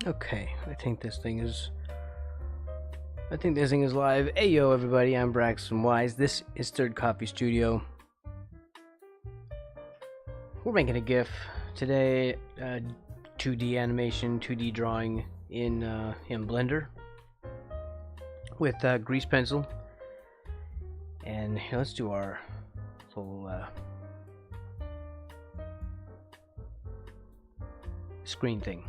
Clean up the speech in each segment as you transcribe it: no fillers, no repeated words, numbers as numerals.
Okay, I think this thing is live. Hey yo everybody, I'm Braxton Wise. This is Third Coffee Studio. We're making a GIF today, 2D animation, 2D drawing in Blender with grease pencil. And here, let's do our little screen thing.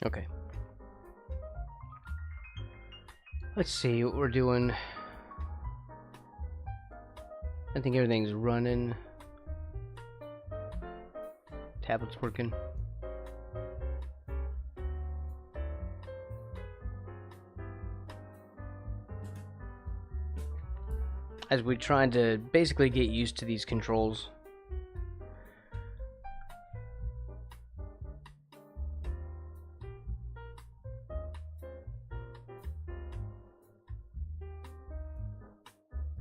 Okay. Let's see what we're doing. I think everything's running. Tablet's working. As we're trying to basically get used to these controls.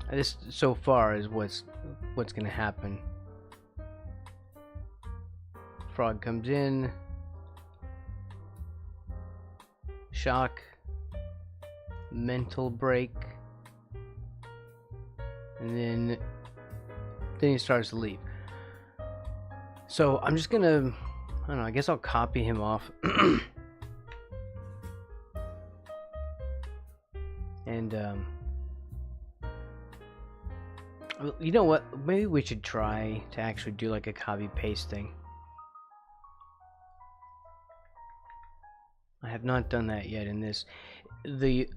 This so far is what's gonna happen. Frog comes in, shock, mental break, and then he starts to leave. So I'm just gonna, I don't know, I guess I'll copy him off and you know what? Maybe we should try to actually do like a copy paste thing. I have not done that yet in this. The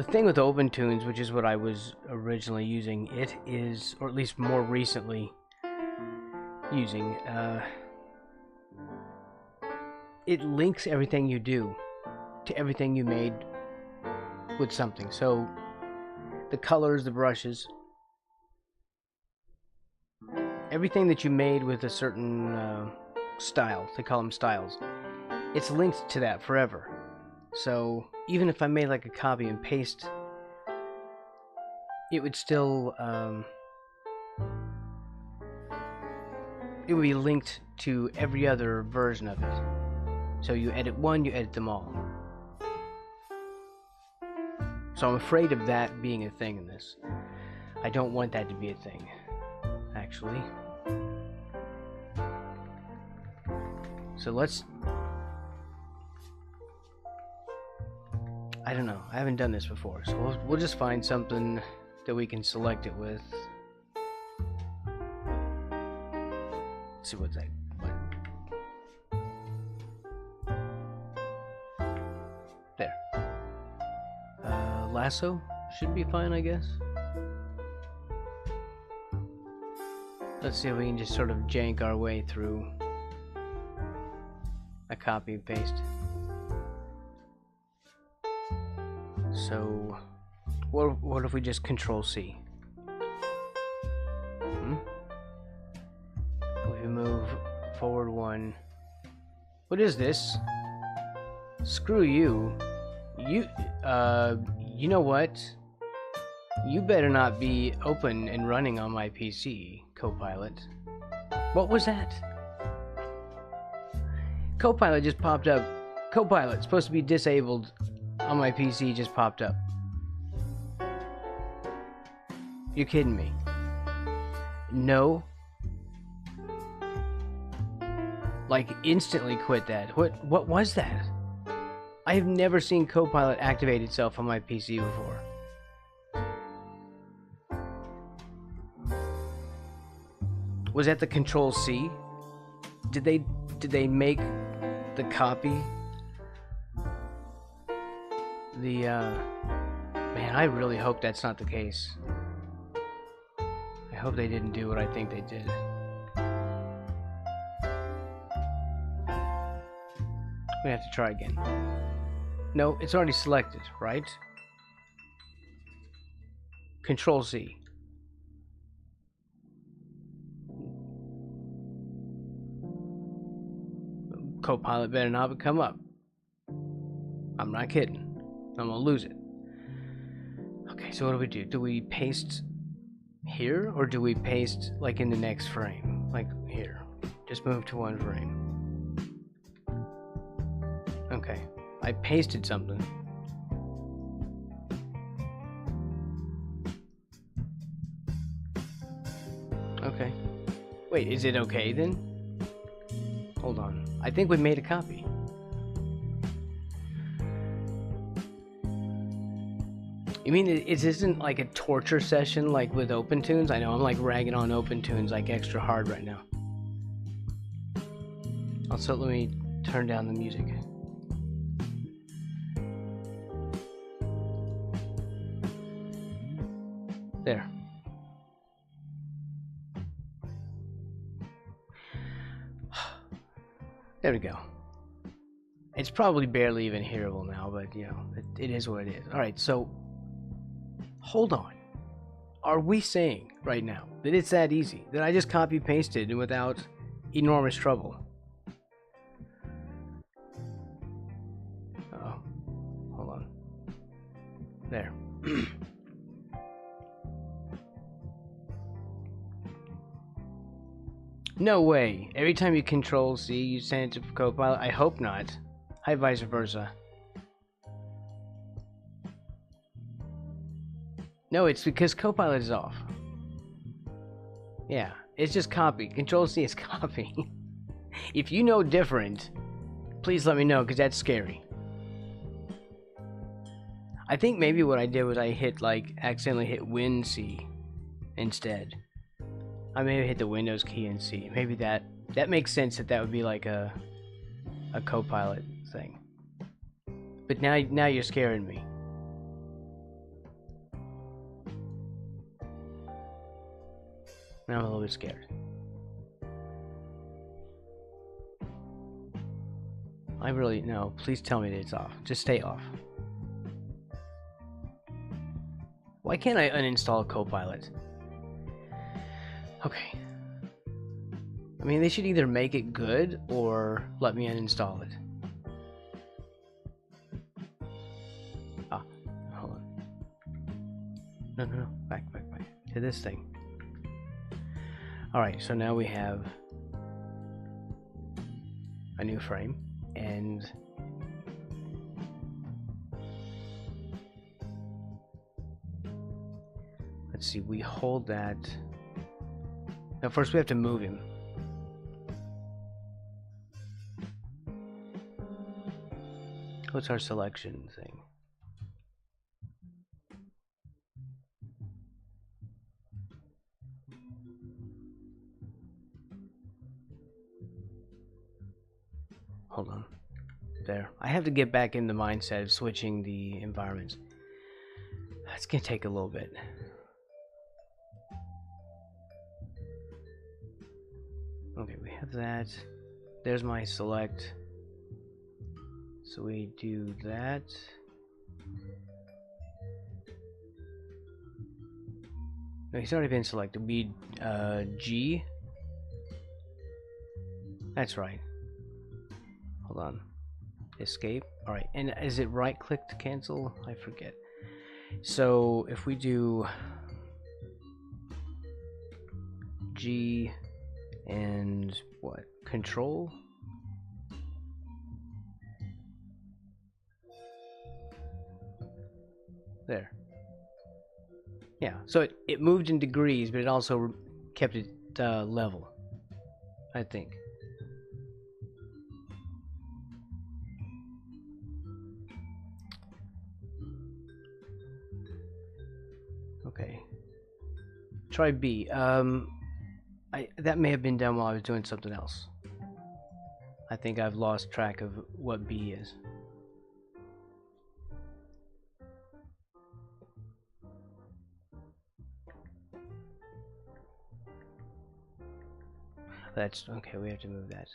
thing with OpenToonz, which is what I was originally using, it is, or at least more recently using, it links everything you do to everything you made with something. So the colors, the brushes, everything that you made with a certain style, they call them styles, it's linked to that forever. So even if I made like a copy and paste, it would still it would be linked to every other version of it. So you edit one, you edit them all. So I'm afraid of that being a thing in this. I don't want that to be a thing, actually. So let's, I don't know, I haven't done this before, so we'll just find something that we can select it with. Let's see what's that. There. Lasso should be fine, I guess. Let's see if we can just sort of jank our way through a copy and paste. So, what if we just Control C? We move forward one. What is this? Screw you. You know what? You better not be open and running on my PC, Copilot. What was that? Copilot just popped up. Copilot, supposed to be disabled on my PC, just popped up. You're kidding me. No. Like, instantly quit that. What was that? I have never seen Copilot activate itself on my PC before. Was that the Control C? Did they make the copy? The man, I really hope that's not the case. I hope they didn't do what I think they did. We have to try again. No, it's already selected, right? Control C. Copilot better not come up. I'm not kidding. I'm gonna lose it. Okay, so what do we do? Do we paste here, or do we paste like in the next frame? Like here. Just move to one frame. Okay, I pasted something. Okay. Wait, is it okay then? Hold on. I think we made a copy. You mean it isn't like a torture session like with OpenToonz? I know I'm like ragging on OpenToonz like extra hard right now. Also, let me turn down the music. There. There we go. It's probably barely even hearable now, but you know, it is what it is. Alright, so hold on. Are we saying right now that it's that easy? That I just copy pasted and without enormous trouble? Uh-oh. Hold on. There. No way. Every time you Control C, you send it to Copilot? I hope not. Hi, vice versa. No, it's because Copilot is off. Yeah, it's just copy. Control C is copy. If you know different, please let me know, because that's scary. I think maybe what I did was I hit, like, accidentally hit Win C instead. I may have hit the Windows key and C. Maybe that makes sense, that would be like a Copilot thing. But now you're scaring me. Now I'm a little bit scared. I really no. Please tell me that it's off. Just stay off. Why can't I uninstall Copilot? Okay. I mean, they should either make it good or let me uninstall it. Ah, hold on. No. Back to this thing. Alright, so now we have a new frame, and let's see, we hold that. Now first we have to move him. What's our selection thing? Hold on. There. I have to get back in the mindset of switching the environments. That's gonna take a little bit. Okay, we have that. There's my select. So we do that. No, he's already been selected. We G. That's right. Hold on. Escape. Alright, and is it right click to cancel? I forget. So if we do G and what? Control? There. Yeah, so it moved in degrees, but it also kept it level, I think. Okay. Try B. That may have been done while I was doing something else. I think I've lost track of what B is. That's okay, we have to move that.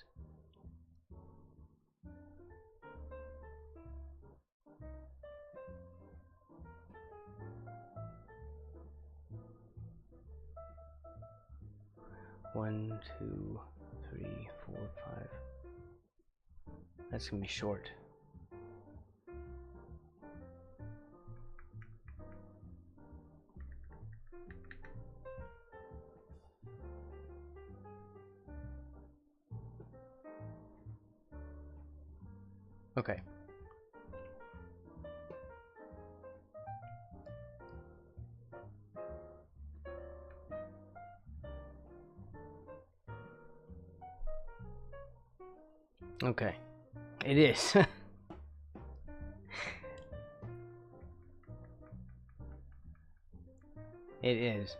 One, two, three, four, five. That's gonna be short. Okay. Okay. It is. It is.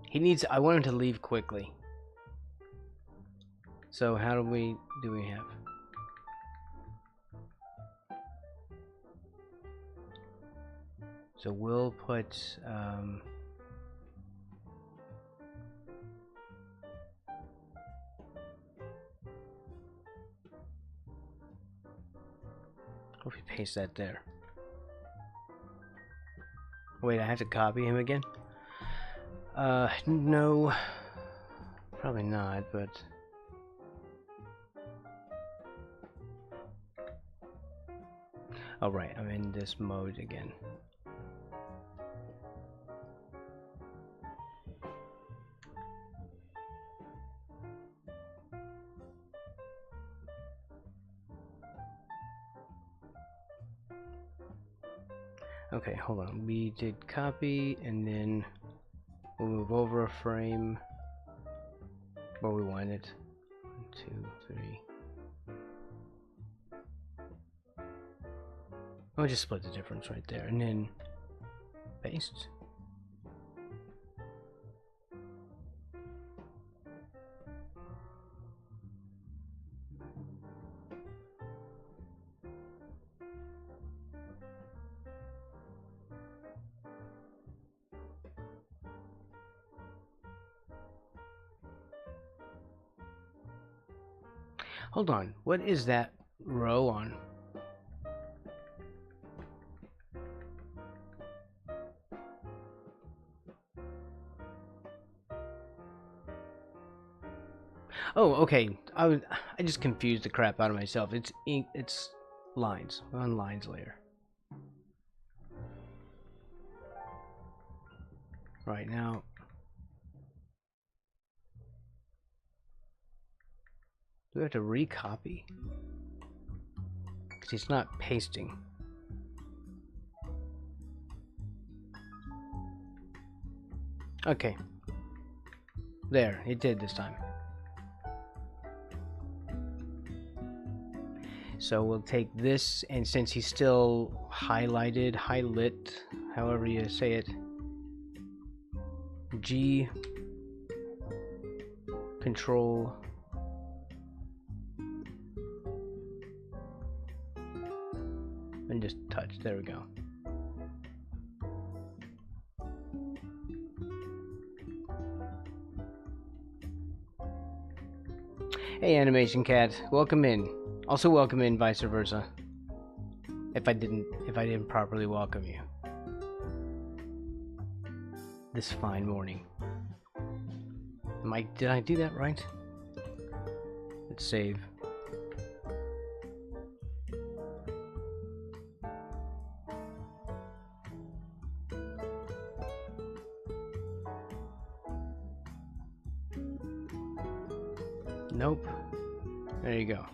He needs. I want him to leave quickly. So how do we have? So we'll put hope we paste that there. Wait, I have to copy him again? No. Probably not, but oh right, I'm in this mode again. Okay, hold on. We did copy, and then we'll move over a frame where we want it. 1, 2, 3. I'll just split the difference right there, and then paste. Hold on, what is that row on? Oh, okay. I just confused the crap out of myself. It's ink. It's lines. We're on lines layer. Right now. Do we have to recopy? Because he's not pasting. Okay. There, it did this time. So we'll take this, and since he's still highlighted, highlit, however you say it, G, Control, and just touch. There we go. Hey, Animation Cat, welcome in. Also welcome in vice versa. If I didn't properly welcome you. This fine morning. Did I do that right? Let's save. Nope. There you go.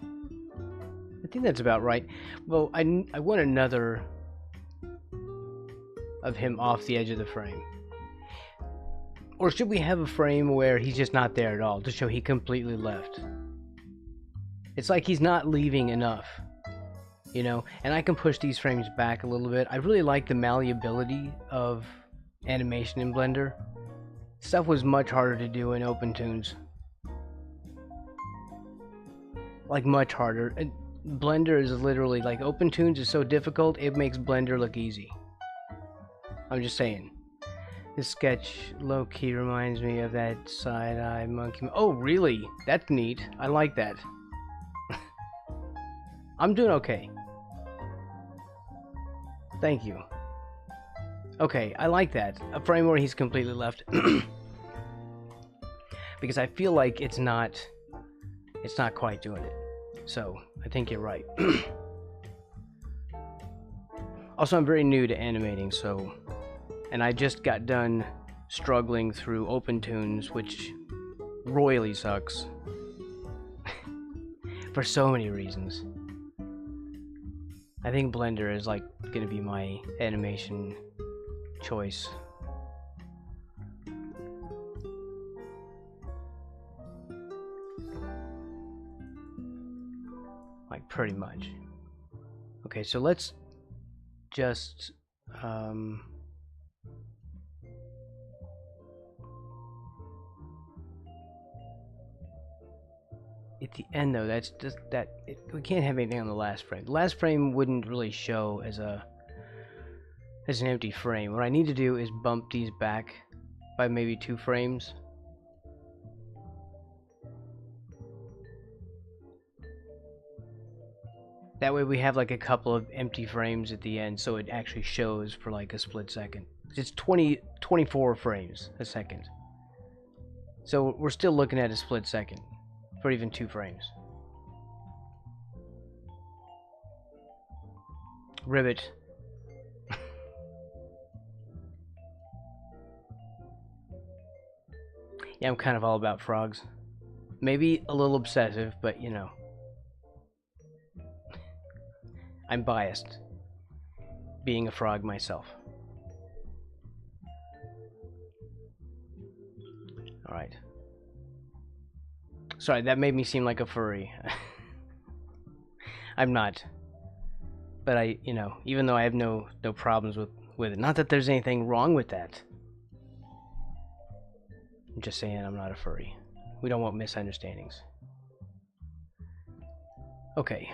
I think that's about right. Well, I want another of him off the edge of the frame. Or should we have a frame where he's just not there at all to show he completely left? It's like he's not leaving enough, you know? And I can push these frames back a little bit. I really like the malleability of animation in Blender. Stuff was much harder to do in OpenToonz. Like, much harder. And Blender is literally, like, OpenToonz is so difficult, it makes Blender look easy. I'm just saying. This sketch low-key reminds me of that side-eye monkey. Oh, really? That's neat. I like that. I'm doing okay. Thank you. Okay, I like that. A frame where he's completely left. because I feel like it's not quite doing it. So I think you're right. Also, I'm very new to animating, so, and I just got done struggling through OpenToonz, which royally sucks for so many reasons. I think Blender is like gonna be my animation choice. Like pretty much. Okay, so let's just at the end though, that's just that we can't have anything on the last frame. The last frame wouldn't really show as an empty frame. What I need to do is bump these back by maybe 2 frames. That way we have like a couple of empty frames at the end, so it actually shows for like a split second. It's 24 frames a second. So we're still looking at a split second for even 2 frames. Ribbit. Yeah, I'm kind of all about frogs. Maybe a little obsessive, but you know. I'm biased, being a frog myself. Alright. Sorry, that made me seem like a furry. I'm not. But I, you know, even though I have no problems with it. Not that there's anything wrong with that. I'm just saying I'm not a furry. We don't want misunderstandings. Okay.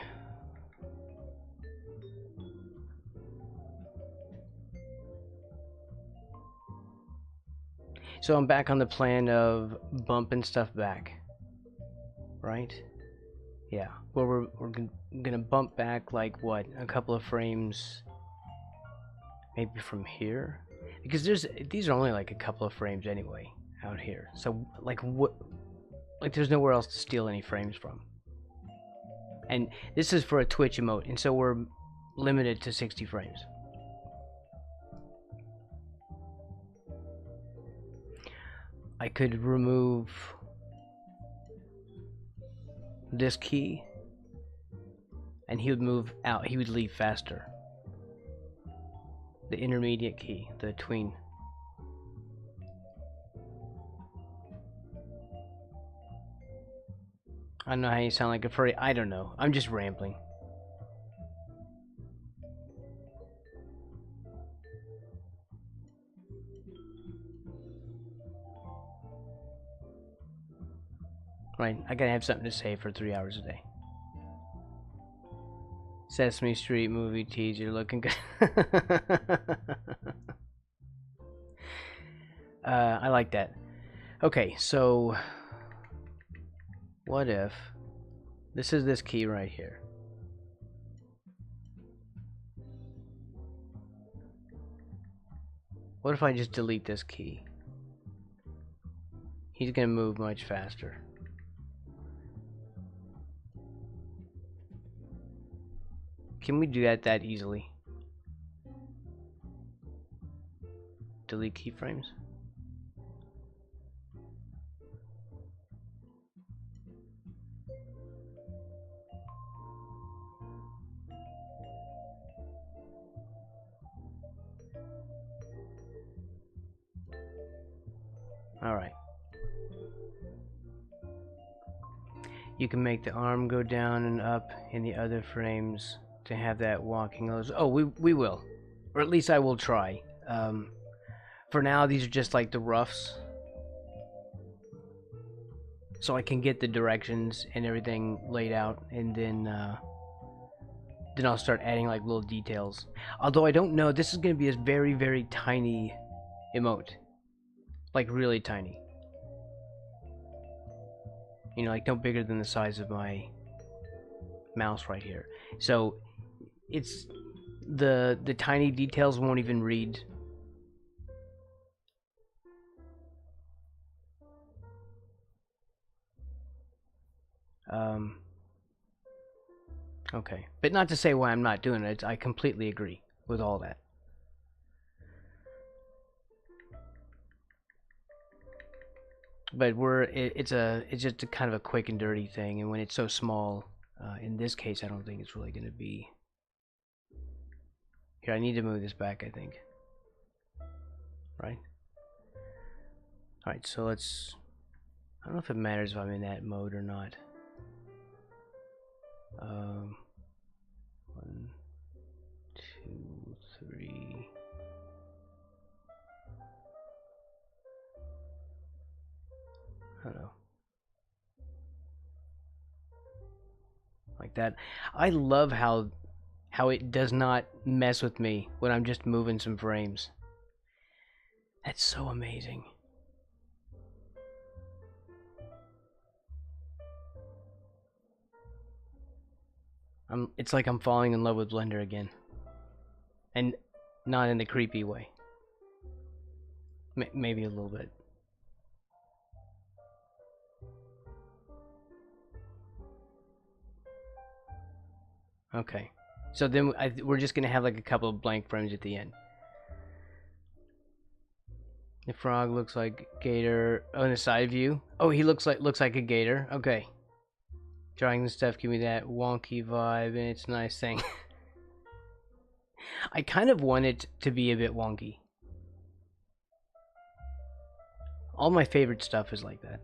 So I'm back on the plan of bumping stuff back, right? Yeah. Well, we're gonna bump back like what, a couple of frames, maybe from here, because these are only like a couple of frames anyway out here. So like what, like there's nowhere else to steal any frames from. And this is for a Twitch emote, and so we're limited to 60 frames. I could remove this key and he would move out, he would leave faster. The intermediate key, the tween. I don't know how you sound like a furry, I don't know, I'm just rambling. Right, I gotta have something to say for 3 hours a day. Sesame Street movie teaser looking good. I like that. Okay, so what if this is this key right here? What if I just delete this key? He's gonna move much faster. Can we do that easily? Delete keyframes? Alright. You can make the arm go down and up in the other frames to have that walking. Oh, we will. Or at least I will try. For now, these are just like the roughs. So I can get the directions and everything laid out, and then I'll start adding like little details. Although I don't know, this is going to be a very, very tiny emote. Like really tiny. You know, like no bigger than the size of my mouse right here. So it's the tiny details won't even read. Okay, but not to say why I'm not doing it. I completely agree with all that. But it's just a kind of a quick and dirty thing, and when it's so small, in this case, I don't think it's really going to be. Here, I need to move this back, I think. Right? Alright, so let's... I don't know if it matters if I'm in that mode or not. 1, 2, 3... I don't know. Like that. I love how it does not mess with me when I'm just moving some frames. That's so amazing. It's like I'm falling in love with Blender again. And not in the creepy way. Maybe a little bit. Okay. So then we're just going to have like a couple of blank frames at the end. The frog looks like gator. Oh, in the side view. Oh, he looks like a gator. Okay. Drawing the stuff give me that wonky vibe, and it's a nice thing. I kind of want it to be a bit wonky. All my favorite stuff is like that.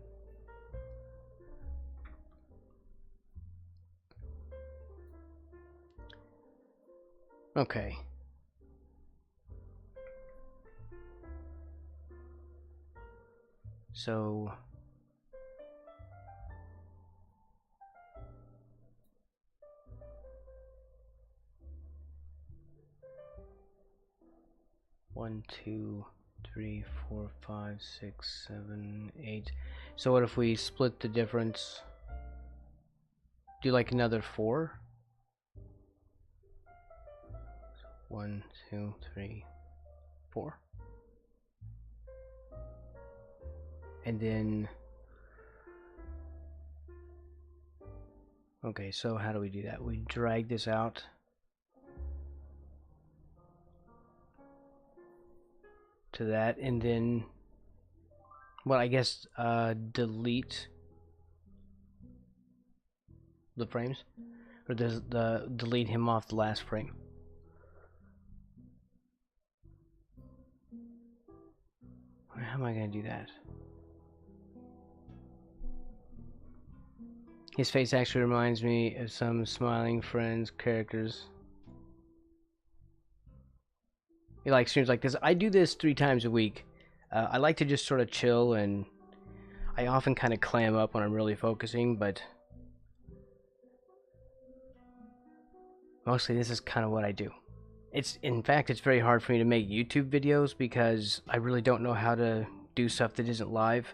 Okay. So... One, 2, 3, 4, 5, 6, 7, 8. So what if we split the difference? Do like another 4? 1, 2, 3, 4. And then... Okay, so how do we do that? We drag this out. To that, and then... Well, I guess, delete the frames? Or does delete him off the last frame? How am I going to do that? His face actually reminds me of some Smiling Friends characters. He like streams like this. I do this 3 times a week. I like to just sort of chill, and I often kind of clam up when I'm really focusing, but mostly this is kind of what I do. In fact, it's very hard for me to make YouTube videos because I really don't know how to do stuff that isn't live.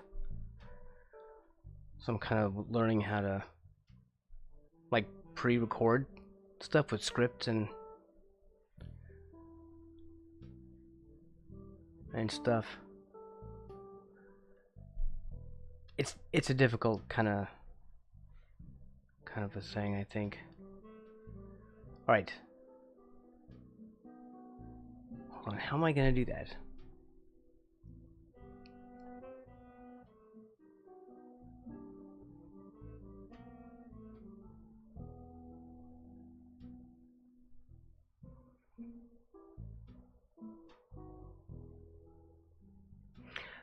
So I'm kind of learning how to like pre-record stuff with scripts and stuff. It's a difficult kind of a thing, I think. All right. Hold on, how am I gonna do that?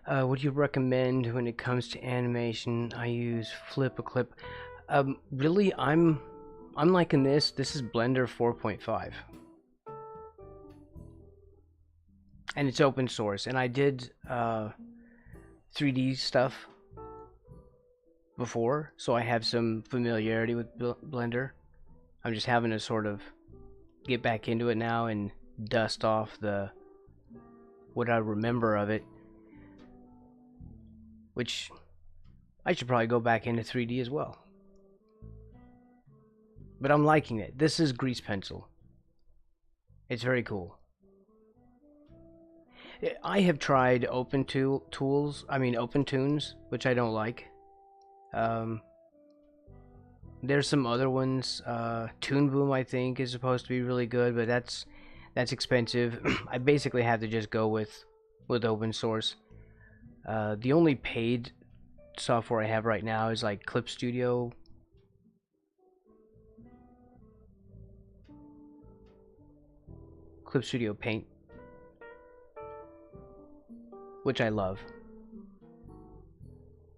What do you recommend when it comes to animation? I use Flip a Clip. Really, I'm liking this. This is Blender 4.5. And it's open source. And I did 3D stuff before, so I have some familiarity with Blender. I'm just having to sort of get back into it now and dust off what I remember of it. Which I should probably go back into 3D as well. But I'm liking it. This is Grease Pencil. It's very cool. I have tried OpenToonz, which I don't like. There's some other ones. Toon Boom, I think, is supposed to be really good, but that's expensive. I basically have to just go with open source. The only paid software I have right now is like Clip Studio. Clip Studio Paint, which I love.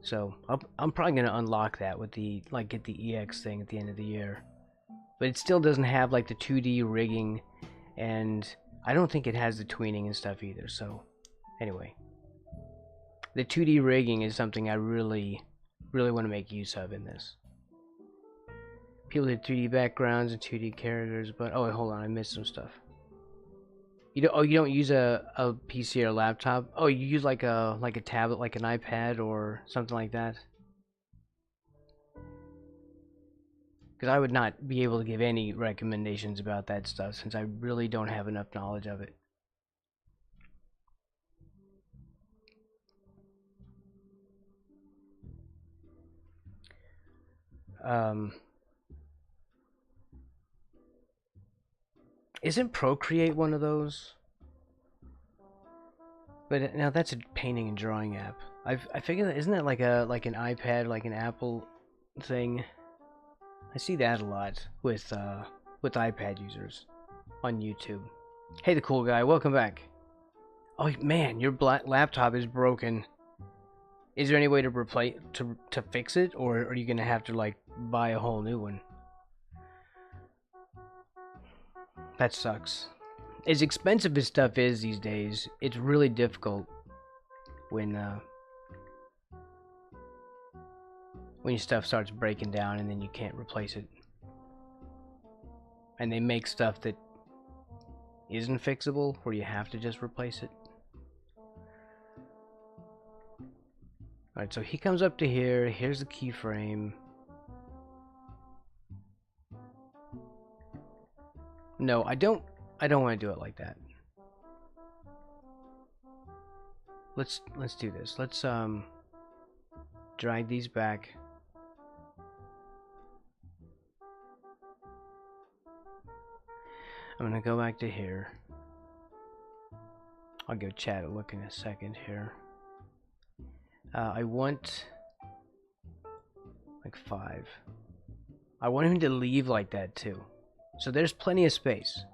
So I'm probably gonna unlock that with the get the EX thing at the end of the year. But it still doesn't have like the 2D rigging, and I don't think it has the tweening and stuff either. So anyway, the 2D rigging is something I really want to make use of in this. People did 3D backgrounds and 2D characters, but oh wait, hold on, I missed some stuff. You don't use a PC or a laptop? Oh, you use like a tablet, like an iPad or something like that? Because I would not be able to give any recommendations about that stuff since I really don't have enough knowledge of it. Isn't Procreate one of those? But now that's a painting and drawing app. I figure that isn't that like an iPad, like an Apple thing? I see that a lot with iPad users on YouTube. Hey, the cool guy, welcome back. Oh man, your laptop is broken. Is there any way to replace to fix it, or are you gonna have to like buy a whole new one? That sucks. As expensive as stuff is these days, it's really difficult when your stuff starts breaking down and then you can't replace it. And they make stuff that isn't fixable where you have to just replace it. Alright, so he comes up to here. Here's the keyframe. No, I don't want to do it like that. Let's do this. Let's drag these back. I'm gonna go back to here. I'll give chat a look in a second here. I want like 5. I want him to leave like that too. So there's plenty of space.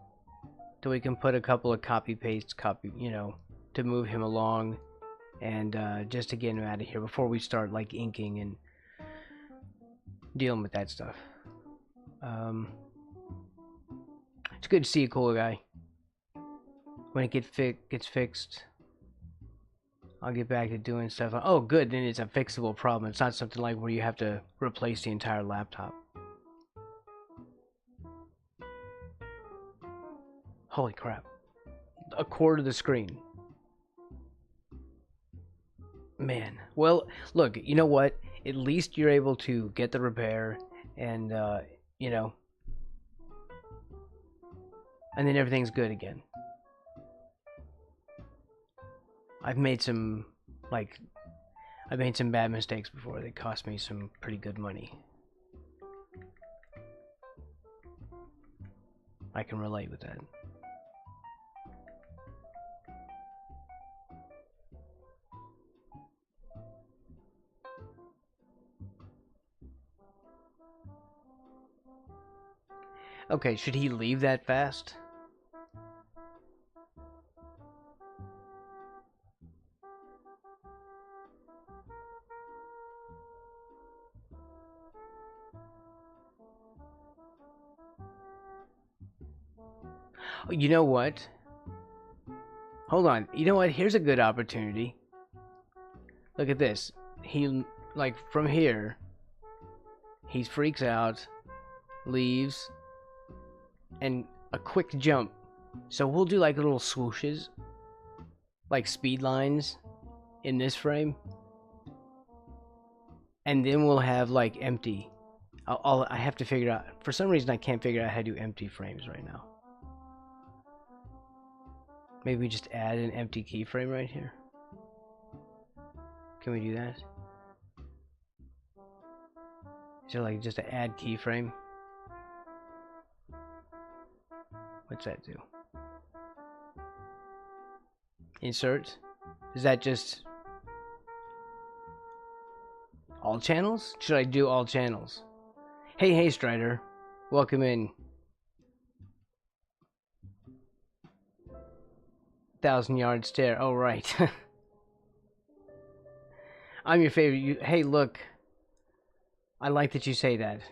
So we can put a couple of copy, you know, to move him along and just to get him out of here before we start like inking and dealing with that stuff. It's good to see you, cool guy. When it gets fixed, I'll get back to doing stuff. Oh, good, then it's a fixable problem. It's not something like where you have to replace the entire laptop. Holy crap. A quarter of the screen. Man. Well, look, you know what? At least you're able to get the repair and, you know, and then everything's good again. I've made some bad mistakes before that cost me some pretty good money. I can relate with that. Okay, should he leave that fast? You know what? Hold on. You know what? Here's a good opportunity. Look at this. He, like, from here, he freaks out, leaves, and a quick jump. So we'll do like little swooshes, like speed lines in this frame. And then we'll have like empty. I have to figure out, for some reason I can't figure out how to do empty frames right now. Maybe we just add an empty keyframe right here. Can we do that? Is there like just an add keyframe? What's that do? Insert? Is that just all channels? Should I do all channels? Hey Strider. Welcome in. 1,000-yard stare. Oh, right. I'm your favorite. Hey, look. I like that you say that.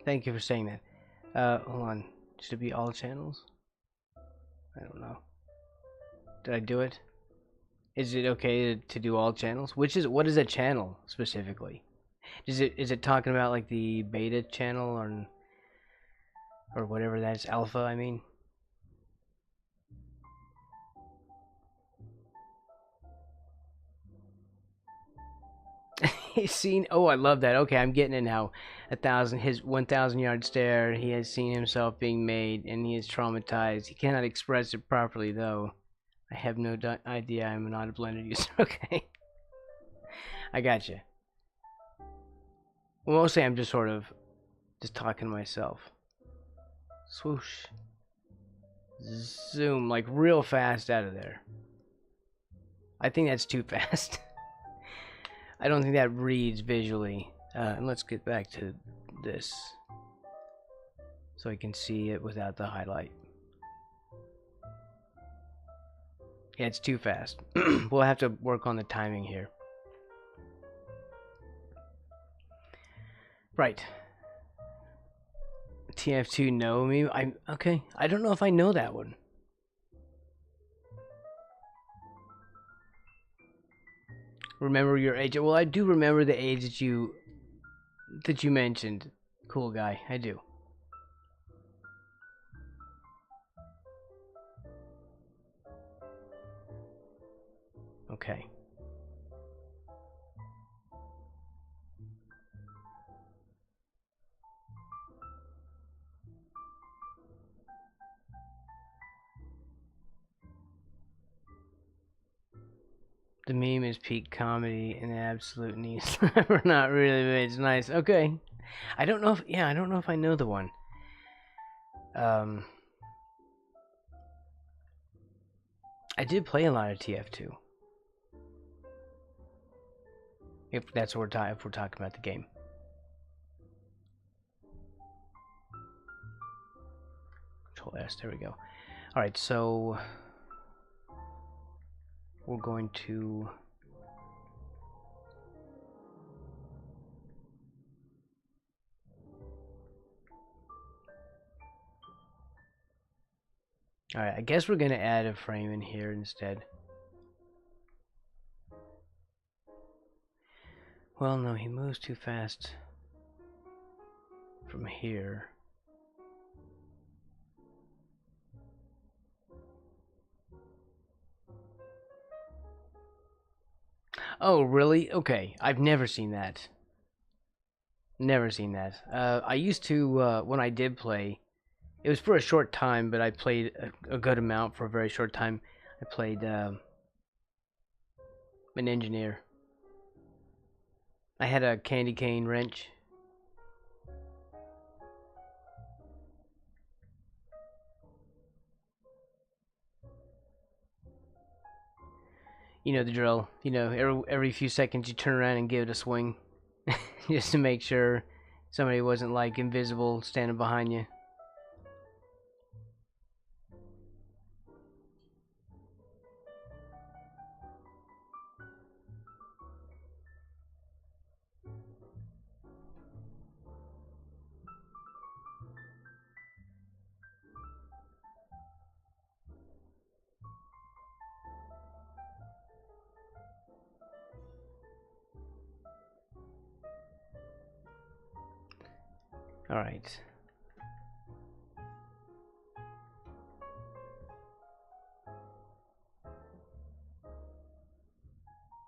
Thank you for saying that. Hold on. Should it be all channels? I don't know. Did I do it? Is it okay to do all channels? What is a channel specifically? Is it talking about like the beta channel or whatever that's alpha, I mean? He's seen. Oh, I love that. Okay, I'm getting it now. His 1,000-yard stare. He has seen himself being made, and he is traumatized. He cannot express it properly, though. I have no idea. I'm not a Blender user. Okay, I gotcha. Well, mostly I'm just sort of just talking to myself. Swoosh. Zoom, like real fast out of there. I think that's too fast. I don't think that reads visually. And let's get back to this so I can see it without the highlight. Yeah, it's too fast. We'll have to work on the timing here. Right. TF2 know me? Okay. I don't know if I know that one. Remember your age? Well, I do remember the age that you mentioned. Cool guy, I do. Okay. The meme is peak comedy and absolute knee slapper. Not really, but it's nice. Okay. I don't know if I don't know if I know the one. I did play a lot of TF2. If that's what if we're talking about the game. Control S, there we go. Alright, so we're going to Alright, I guess we're gonna add a frame in here instead. Well, no, he moves too fast from here. Oh, really? Okay, I've never seen that. Never seen that. I used to, when I did play, it was for a short time, but I played a good amount for a very short time. I played an engineer. I had a candy cane wrench. You know the drill. You know, every few seconds you turn around and give it a swing. Just to make sure somebody wasn't like invisible standing behind you. All right.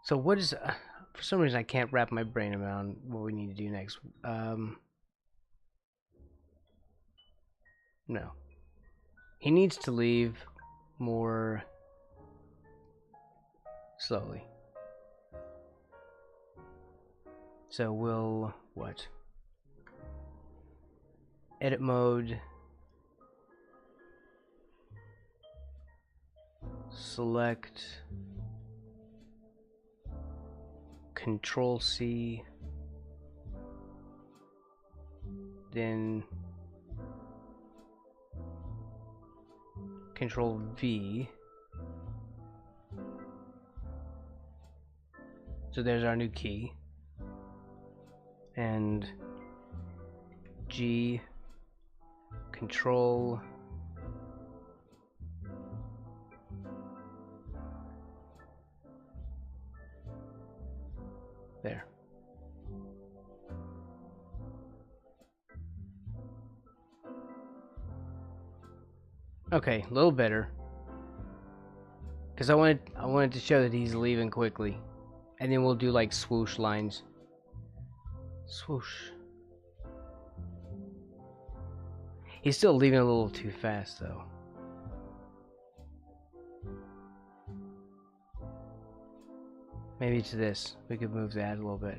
So what is for some reason I can't wrap my brain around what we need to do next. No. He needs to leave more slowly. So we'll what? Edit mode. Select. Control C. Then Control V. So there's our new key. And G, Control, there. Okay, a little better. Because I wanted to show that he's leaving quickly. And then we'll do like swoosh lines. Swoosh. He's still leaving a little too fast though. Maybe to this. We could move that a little bit.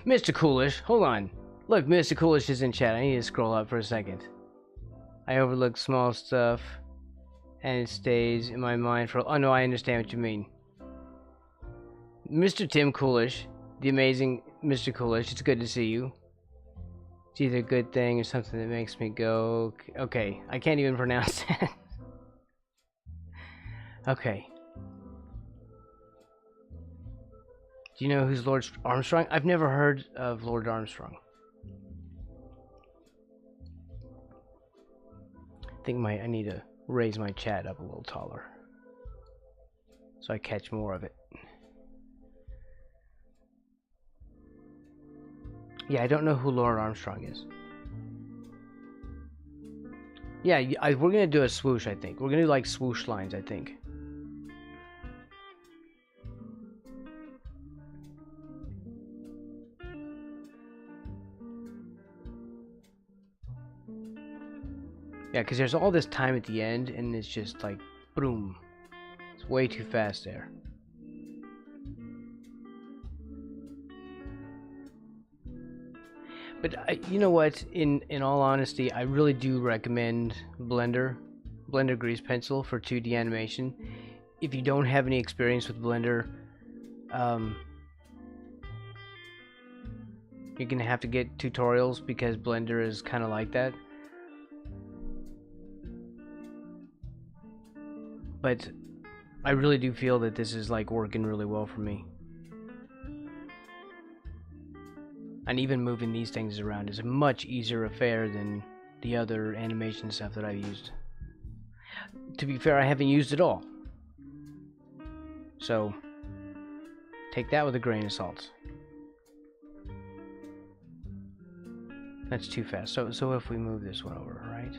Mr. Coolish, hold on. Look, Mr. Coolish is in chat. I need to scroll up for a second. I overlook small stuff and it stays in my mind for... Oh no, I understand what you mean. Mr. Tim Coolish, the amazing Mr. Coolish, it's good to see you. It's either a good thing or something that makes me go... Okay, I can't even pronounce that. Okay. Do you know who's Lord Armstrong? I've never heard of Lord Armstrong. I think I need to raise my chat up a little taller so I catch more of it. Yeah, I don't know who Lord Armstrong is. Yeah, we're gonna do a swoosh, I think. We're gonna do like swoosh lines, I think. Yeah, because there's all this time at the end, and it's just like, boom. It's way too fast there. But you know what? In all honesty, I really do recommend Blender Grease Pencil for 2D animation. If you don't have any experience with Blender, you're gonna have to get tutorials because Blender is kind of like that. But I really do feel that this is like working really well for me. And even moving these things around is a much easier affair than the other animation stuff that I've used. To be fair, I haven't used it all. So, take that with a grain of salt. That's too fast. So if we move this one over, right?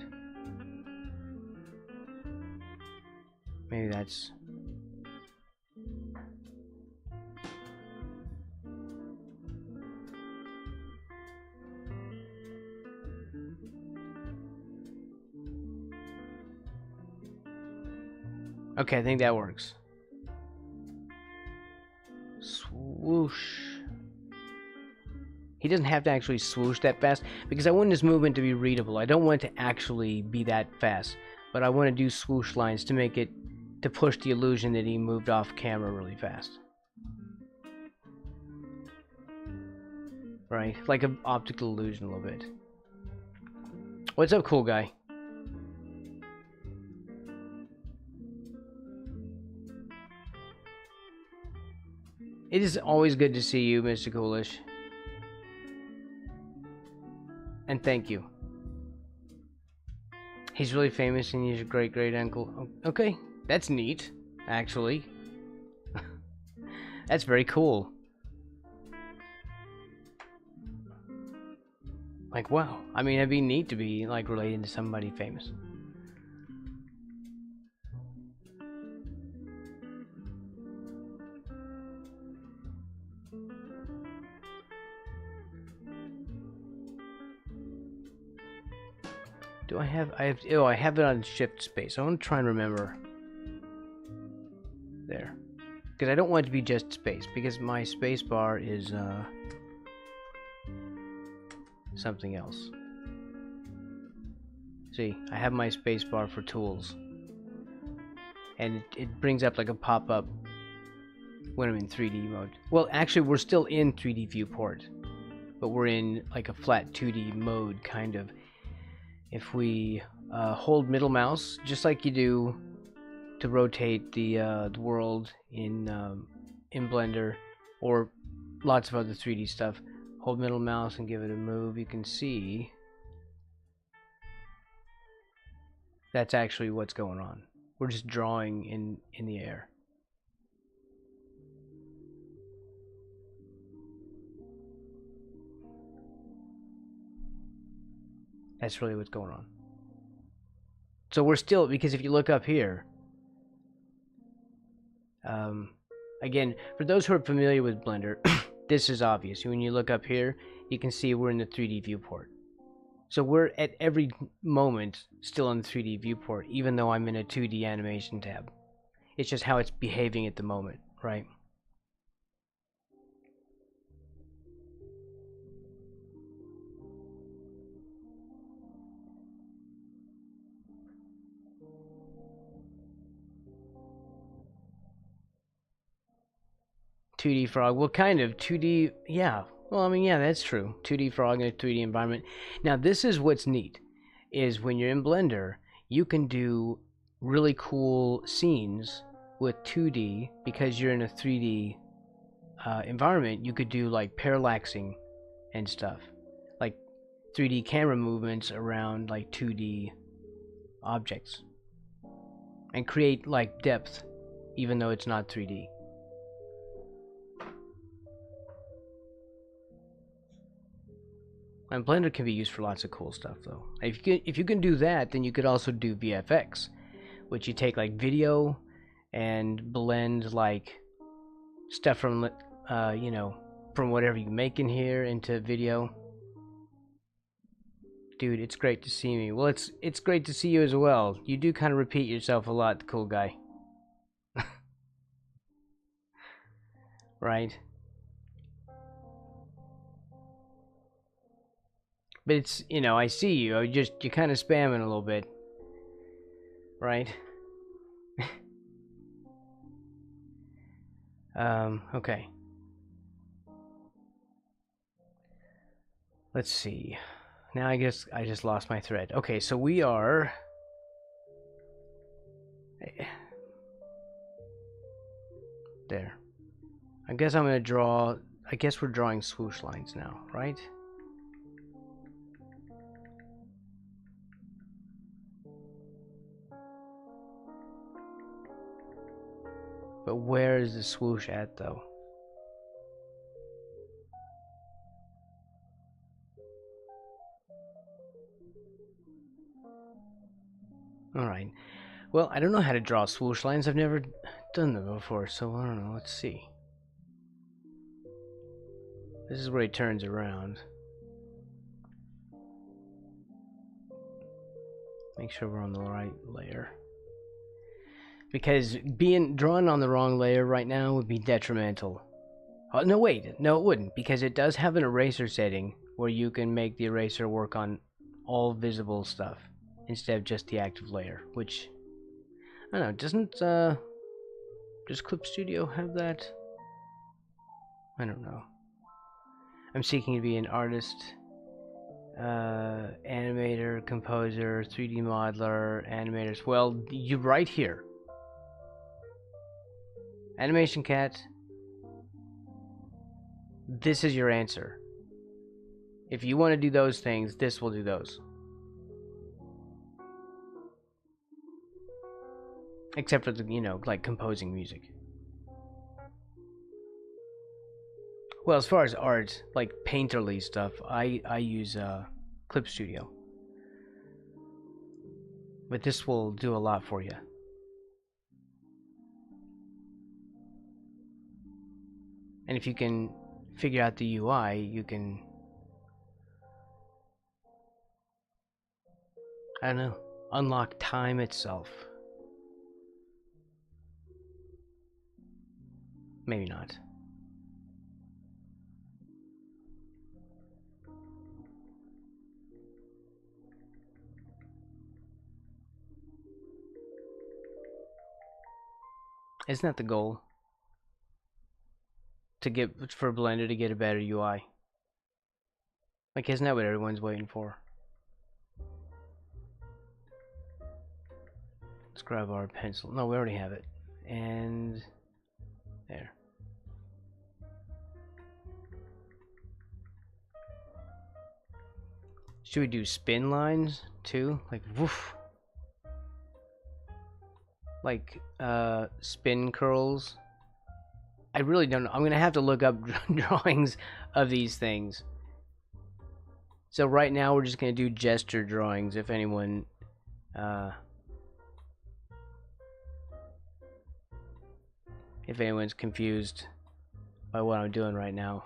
Maybe that's... Okay, I think that works. Swoosh. He doesn't have to actually swoosh that fast because I want his movement to be readable. I don't want it to actually be that fast, but I want to do swoosh lines to make it, to push the illusion that he moved off camera really fast. Right? Like an optical illusion a little bit. What's up, cool guy? It is always good to see you, Mr. Coolish. And thank you. He's really famous and he's a great uncle. Okay, that's neat, actually. That's very cool. Like, wow. I mean, it'd be neat to be, like, related to somebody famous. Do I have oh, I have it on shift space. I want to try and remember. There. Because I don't want it to be just space, because my space bar is something else. See, I have my space bar for tools, and it brings up like a pop-up when I'm in 3D mode. Well, actually, we're still in 3D viewport, but we're in like a flat 2D mode, kind of. If we hold middle mouse, just like you do to rotate the world in Blender, or lots of other 3D stuff, hold middle mouse and give it a move, you can see that's actually what's going on. We're just drawing in the air. That's really what's going on. So we're still, because if you look up here, again, for those who are familiar with Blender, this is obvious. When you look up here, you can see we're in the 3D viewport. So we're at every moment still in the 3D viewport, even though I'm in a 2D animation tab. It's just how it's behaving at the moment, right? $2D frog, well, kind of 2D, yeah. Well, I mean, yeah, that's true. 2D frog in a 3D environment. Now, this is what's neat, is when you're in Blender, you can do really cool scenes with 2D because you're in a 3D environment. You could do like parallaxing and stuff, like 3D camera movements around like 2D objects, and create like depth, even though it's not 3D. And Blender can be used for lots of cool stuff, though. If you can do that, then you could also do VFX, which you take like video and blend like stuff from you know, from whatever you make in here into video. Dude, it's great to see me. Well, it's great to see you as well. You do kind of repeat yourself a lot, cool guy. Right? But it's, you know, I see you. You're kind of spamming a little bit. Right? Okay. Let's see. Now I guess I just lost my thread. Okay, so we are... There. I guess I'm gonna draw... I guess we're drawing swoosh lines now, right? But where is the swoosh at, though? Alright. Well, I don't know how to draw swoosh lines. I've never done them before, so I don't know. Let's see. This is where he turns around. Make sure we're on the right layer. Because being drawn on the wrong layer right now would be detrimental. Oh, no, wait. No, it wouldn't. Because it does have an eraser setting where you can make the eraser work on all visible stuff instead of just the active layer. Which, I don't know, does Clip Studio have that? I don't know. I'm seeking to be an artist, animator, composer, 3D modeler, animators. Well, you're right here. Animation Cat, this is your answer. If you want to do those things, this will do those. Except for the, you know, like composing music. Well, as far as art, like painterly stuff, I use Clip Studio. But this will do a lot for you. And if you can figure out the UI, you can, I don't know, unlock time itself. Maybe not. Isn't that the goal? To get for Blender to get a better UI. Like, isn't that what everyone's waiting for? Let's grab our pencil. No, we already have it. And there. Should we do spin lines too? Like woof. Like spin curls. I really don't know. I'm gonna have to look up drawings of these things. So right now we're just gonna do gesture drawings. If anyone's confused by what I'm doing right now.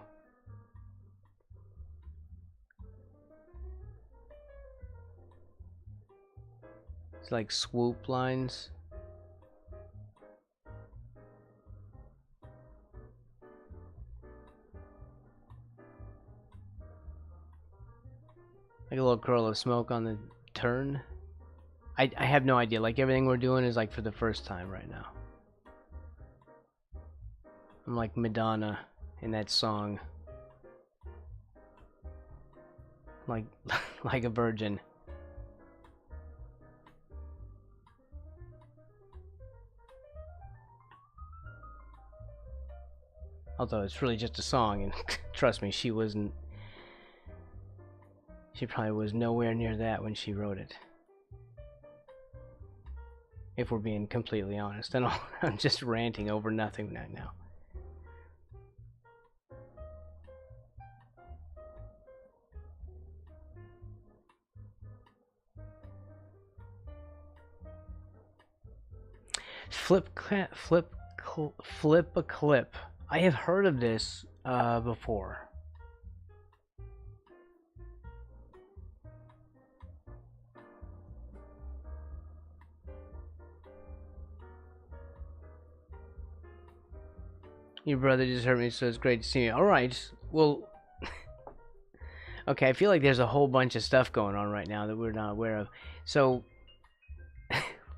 It's like swoop lines. Like a little curl of smoke on the turn. I have no idea. Like everything we're doing is like for the first time right now. I'm like Madonna in that song. Like like a virgin. Although it's really just a song, and trust me, she probably was nowhere near that when she wrote it. If we're being completely honest. And I'm just ranting over nothing right now. Flip a clip. I have heard of this before. Your brother just heard me, so it's great to see you. Alright, well... okay, I feel like there's a whole bunch of stuff going on right now that we're not aware of. So,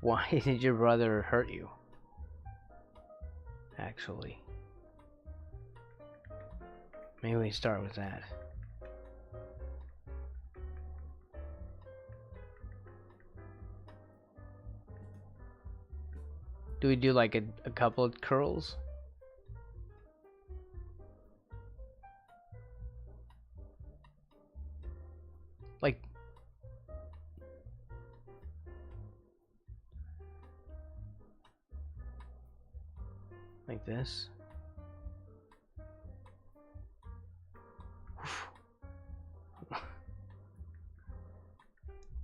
why did your brother hurt you? Actually. Maybe we start with that. Do we do like a couple of curls? Like this.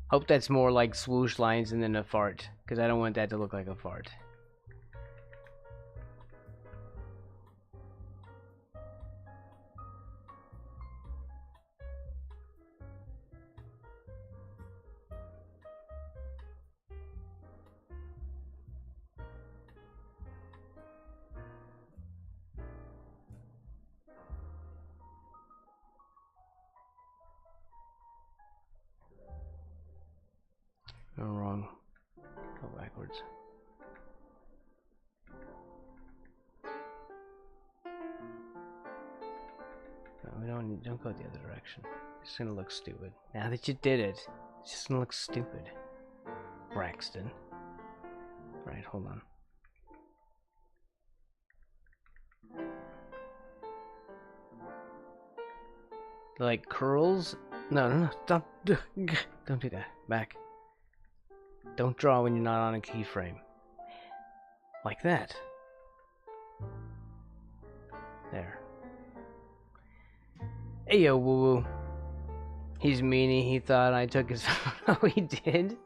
Hope that's more like swoosh lines than a fart, because I don't want that to look like a fart. No, wrong. Go backwards. No, we don't go the other direction. It's gonna look stupid. Now that you did it, it's just gonna look stupid. Braxton. Right, hold on. Like curls? No, don't do that. Back. Don't draw when you're not on a keyframe. Like that. There. Ayo, woo-woo. He's meanie. He thought I took his photo. He did?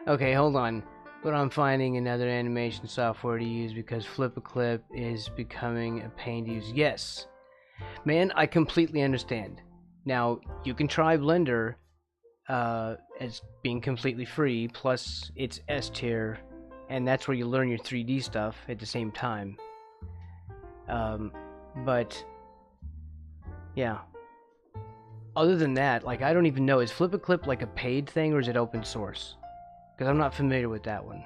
Okay, hold on. But I'm finding another animation software to use because Flip a Clip is becoming a pain to use. Yes. Man, I completely understand. Now, you can try Blender as being completely free, plus it's S tier, and that's where you learn your 3D stuff at the same time. But yeah. Other than that, like, I don't even know, is Flip a Clip like a paid thing or is it open source? Because I'm not familiar with that one.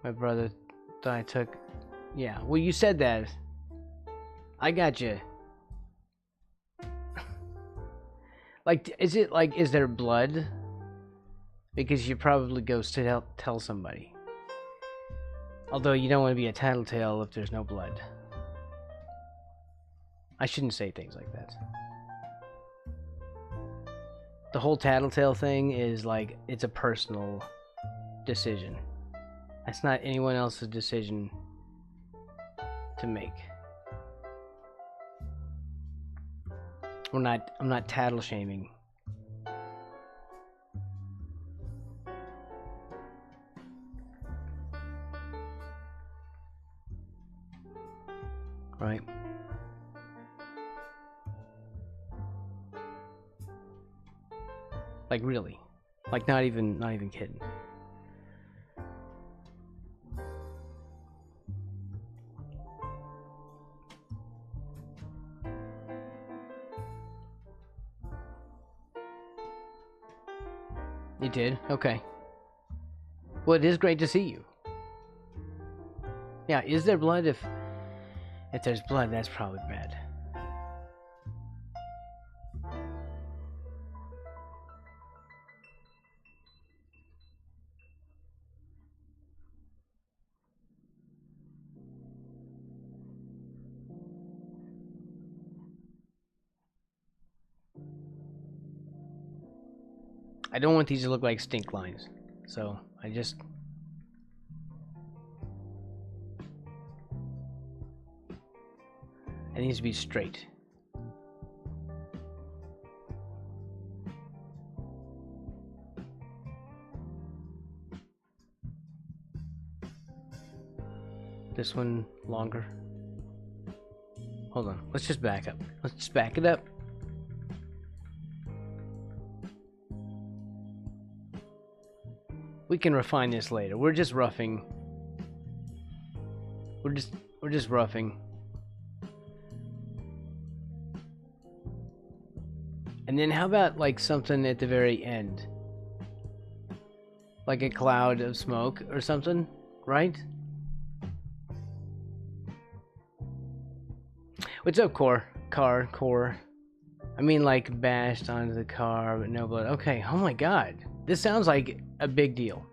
My brother thought I took... Yeah, well, you said that. I got you. Like, is it like, is there blood? Because you probably go tell somebody. Although you don't want to be a tattletale if there's no blood. I shouldn't say things like that. The whole tattletale thing is like, it's a personal decision. That's not anyone else's decision to make. I'm not tattle shaming. Right. Like really. Like not even kidding. You did? Okay. Well, it is great to see you. Yeah, is there blood? If there's blood, that's probably bad. I don't want these to look like stink lines, so I just... It needs to be straight. This one longer. Hold on, let's just back up. Let's just back it up. We can refine this later. We're just roughing. We're just roughing. And then how about like something at the very end? Like a cloud of smoke or something, right? What's up, Core? Core. I mean like bashed onto the car, but no blood. Okay, oh my god. This sounds like a big deal.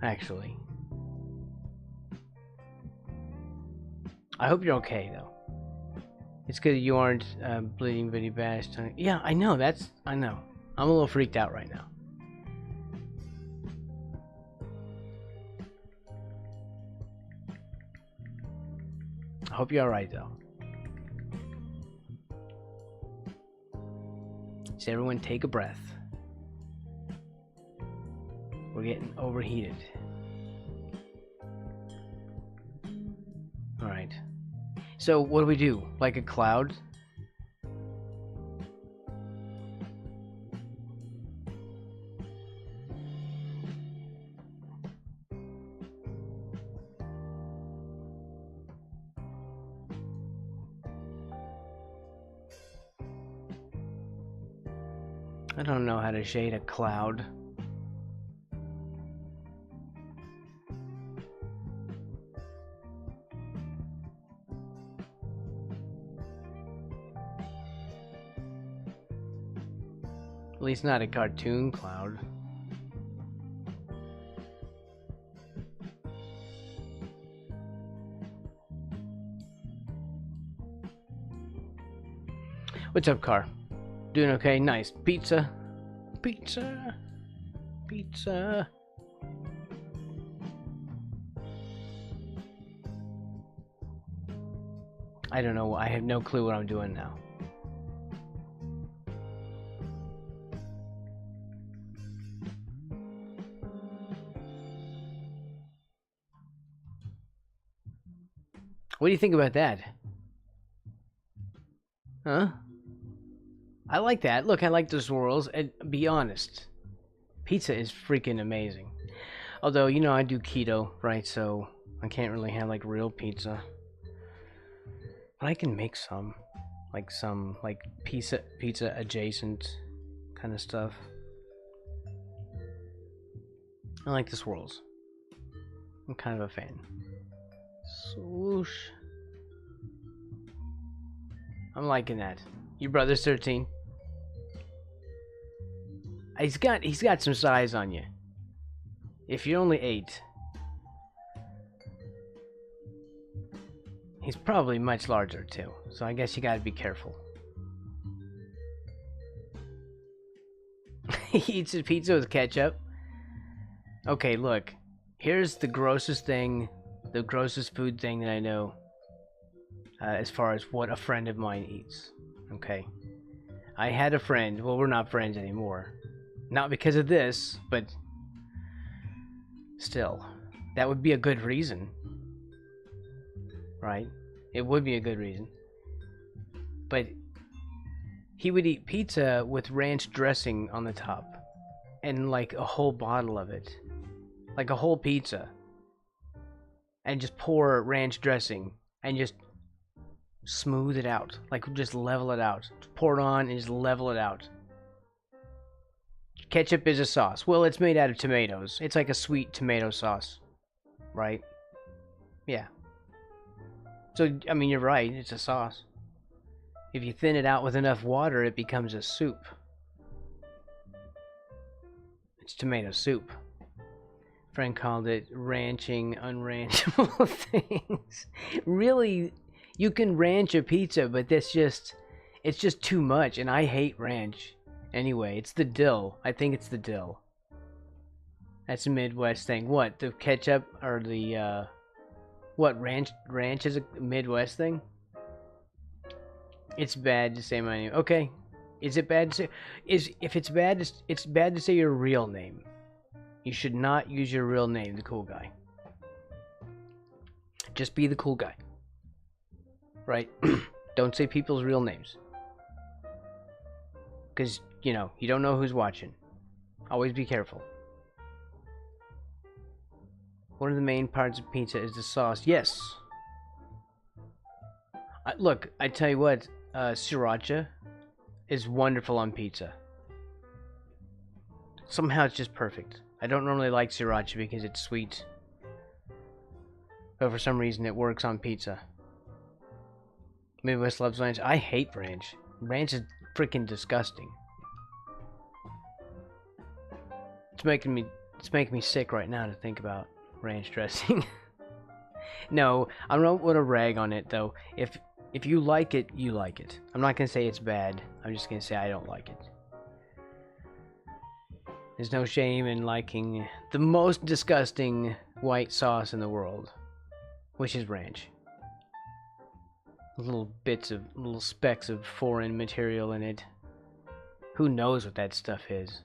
Actually. I hope you're okay, though. It's good you aren't bleeding, but you bashed on... Yeah, I know, I know. I'm a little freaked out right now. I hope you're alright, though. So everyone take a breath. We're getting overheated. Alright. So what do we do? Like a cloud? I don't know how to shade a cloud. At least not a cartoon cloud. What's up, Car? Doing okay? Nice. Pizza. Pizza. Pizza. I don't know. I have no clue what I'm doing now. What do you think about that? Huh? I like that. Look, I like the swirls. And be honest. Pizza is freaking amazing. Although, you know, I do keto, right? So I can't really have like real pizza. But I can make some pizza adjacent kind of stuff. I like the swirls. I'm kind of a fan. Swoosh. I'm liking that. Your brother's 13. He's got some size on you. If you're only 8, he's probably much larger too. So I guess you gotta be careful. He eats his pizza with ketchup. Okay, look. Here's the grossest thing, the grossest food thing that I know, as far as what a friend of mine eats. Okay. I had a friend. Well, we're not friends anymore. Not because of this, but still, that would be a good reason. Right? It would be a good reason. But he would eat pizza with ranch dressing on the top. And like a whole bottle of it. Like a whole pizza. And just pour ranch dressing. And just smooth it out. Like just level it out. Pour it on and just level it out. Ketchup is a sauce. Well, it's made out of tomatoes. It's like a sweet tomato sauce. Right? Yeah. So, I mean, you're right. It's a sauce. If you thin it out with enough water, it becomes a soup. It's tomato soup. Friend called it ranching unranchable things. Really, you can ranch a pizza, but it's just too much, and I hate ranch. Anyway, it's the dill. I think it's the dill. That's a Midwest thing. What, the ketchup or the what, ranch is a Midwest thing? It's bad to say my name. Okay. Is it bad to say? If it's bad, it's bad to say your real name. You should not use your real name, the cool guy. Just be the cool guy. Right? Don't say people's real names. Because, you know, you don't know who's watching. Always be careful. One of the main parts of pizza is the sauce. Yes. Look, I tell you what, sriracha is wonderful on pizza. Somehow it's just perfect. I don't normally like sriracha because it's sweet. But for some reason it works on pizza. Midwest loves ranch. I hate ranch. Ranch is freaking disgusting. It's making me sick right now to think about ranch dressing. No, I don't want to rag on it though. If you like it, you like it. I'm not gonna say it's bad. I'm just gonna say I don't like it. There's no shame in liking the most disgusting white sauce in the world, which is ranch. Little specks of foreign material in it. Who knows what that stuff is?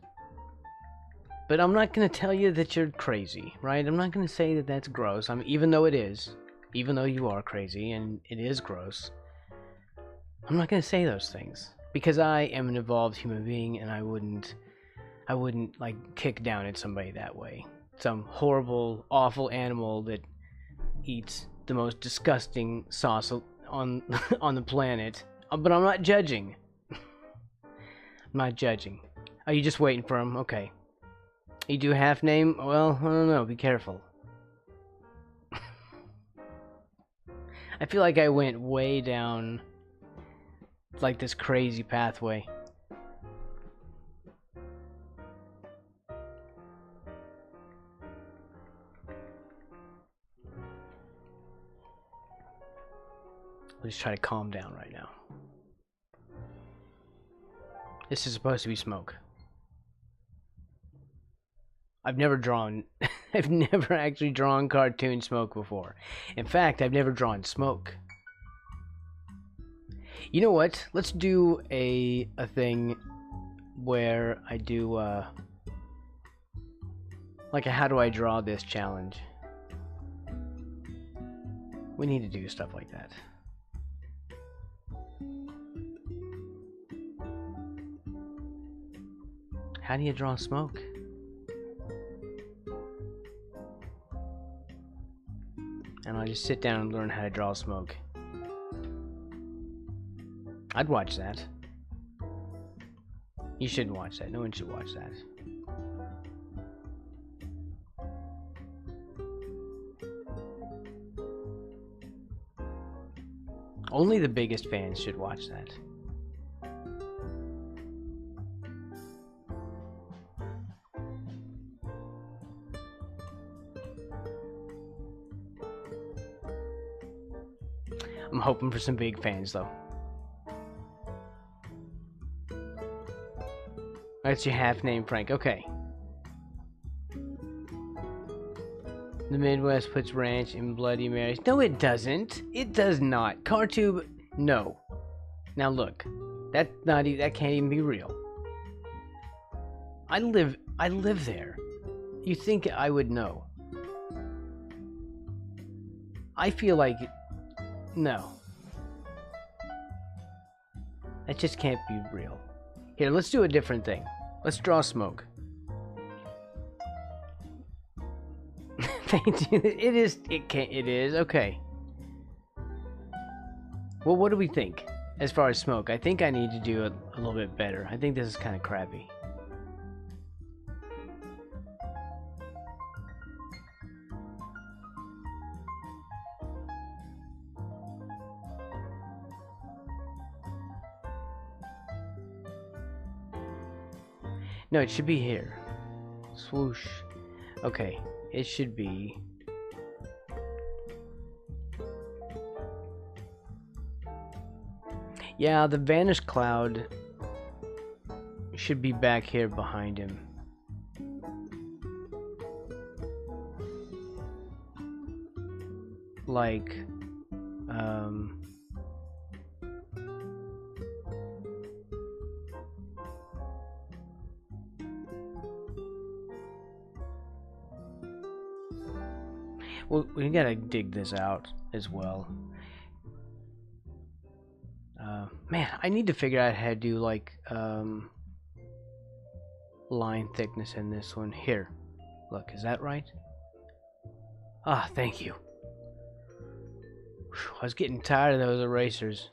But I'm not going to tell you that you're crazy, right? I'm not going to say that that's gross. Even though it is, even though you are crazy and it is gross, I'm not going to say those things because I am an evolved human being and I wouldn't like kick down at somebody that way. Some horrible, awful animal that eats the most disgusting sauce on the planet. But I'm not judging. I'm not judging. Are you just waiting for him? Okay. You do half name? Well, I don't know. Be careful. I feel like I went way down like this crazy pathway. Let's try to calm down right now. This is supposed to be smoke. I've never actually drawn cartoon smoke before. In fact, I've never drawn smoke. You know what? Let's do a thing where I do like a how do I draw this challenge. We need to do stuff like that. How do you draw smoke? and I'll just sit down and learn how to draw smoke. I'd watch that. You shouldn't watch that. No one should watch that. Only the biggest fans should watch that. I'm hoping for some big fans, though. That's your half-name, Frank. Okay. The Midwest puts ranch in Bloody Marys. No, it doesn't. It does not. Cartube, no. Now look, that can't even be real. I live there. You think I would know? I feel like no. That just can't be real. Here, let's do a different thing. Let's draw smoke. It is okay. Well, what do we think as far as smoke? I think I need to do it a little bit better. I think this is kind of crappy. No, it should be here. Swoosh. Okay, it should be. Yeah, the vanished cloud should be back here behind him. Like, well, we gotta dig this out as well. Man, I need to figure out how to do like line thickness in this one. Here, look, is that right? Ah, thank you. Whew, I was getting tired of those erasers.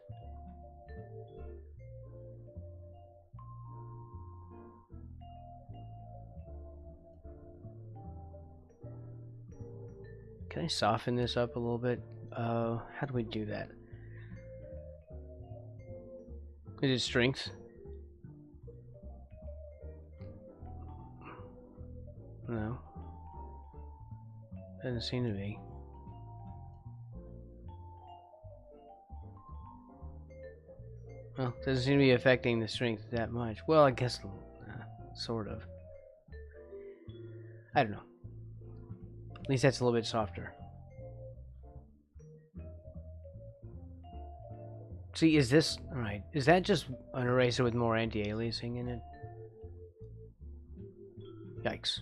Can I soften this up a little bit? How do we do that? Is it strength? No. Doesn't seem to be. Well, doesn't seem to be affecting the strength that much. Well, I guess sort of. I don't know. At least that's a little bit softer. See, is this alright? Is that just an eraser with more anti-aliasing in it? Yikes.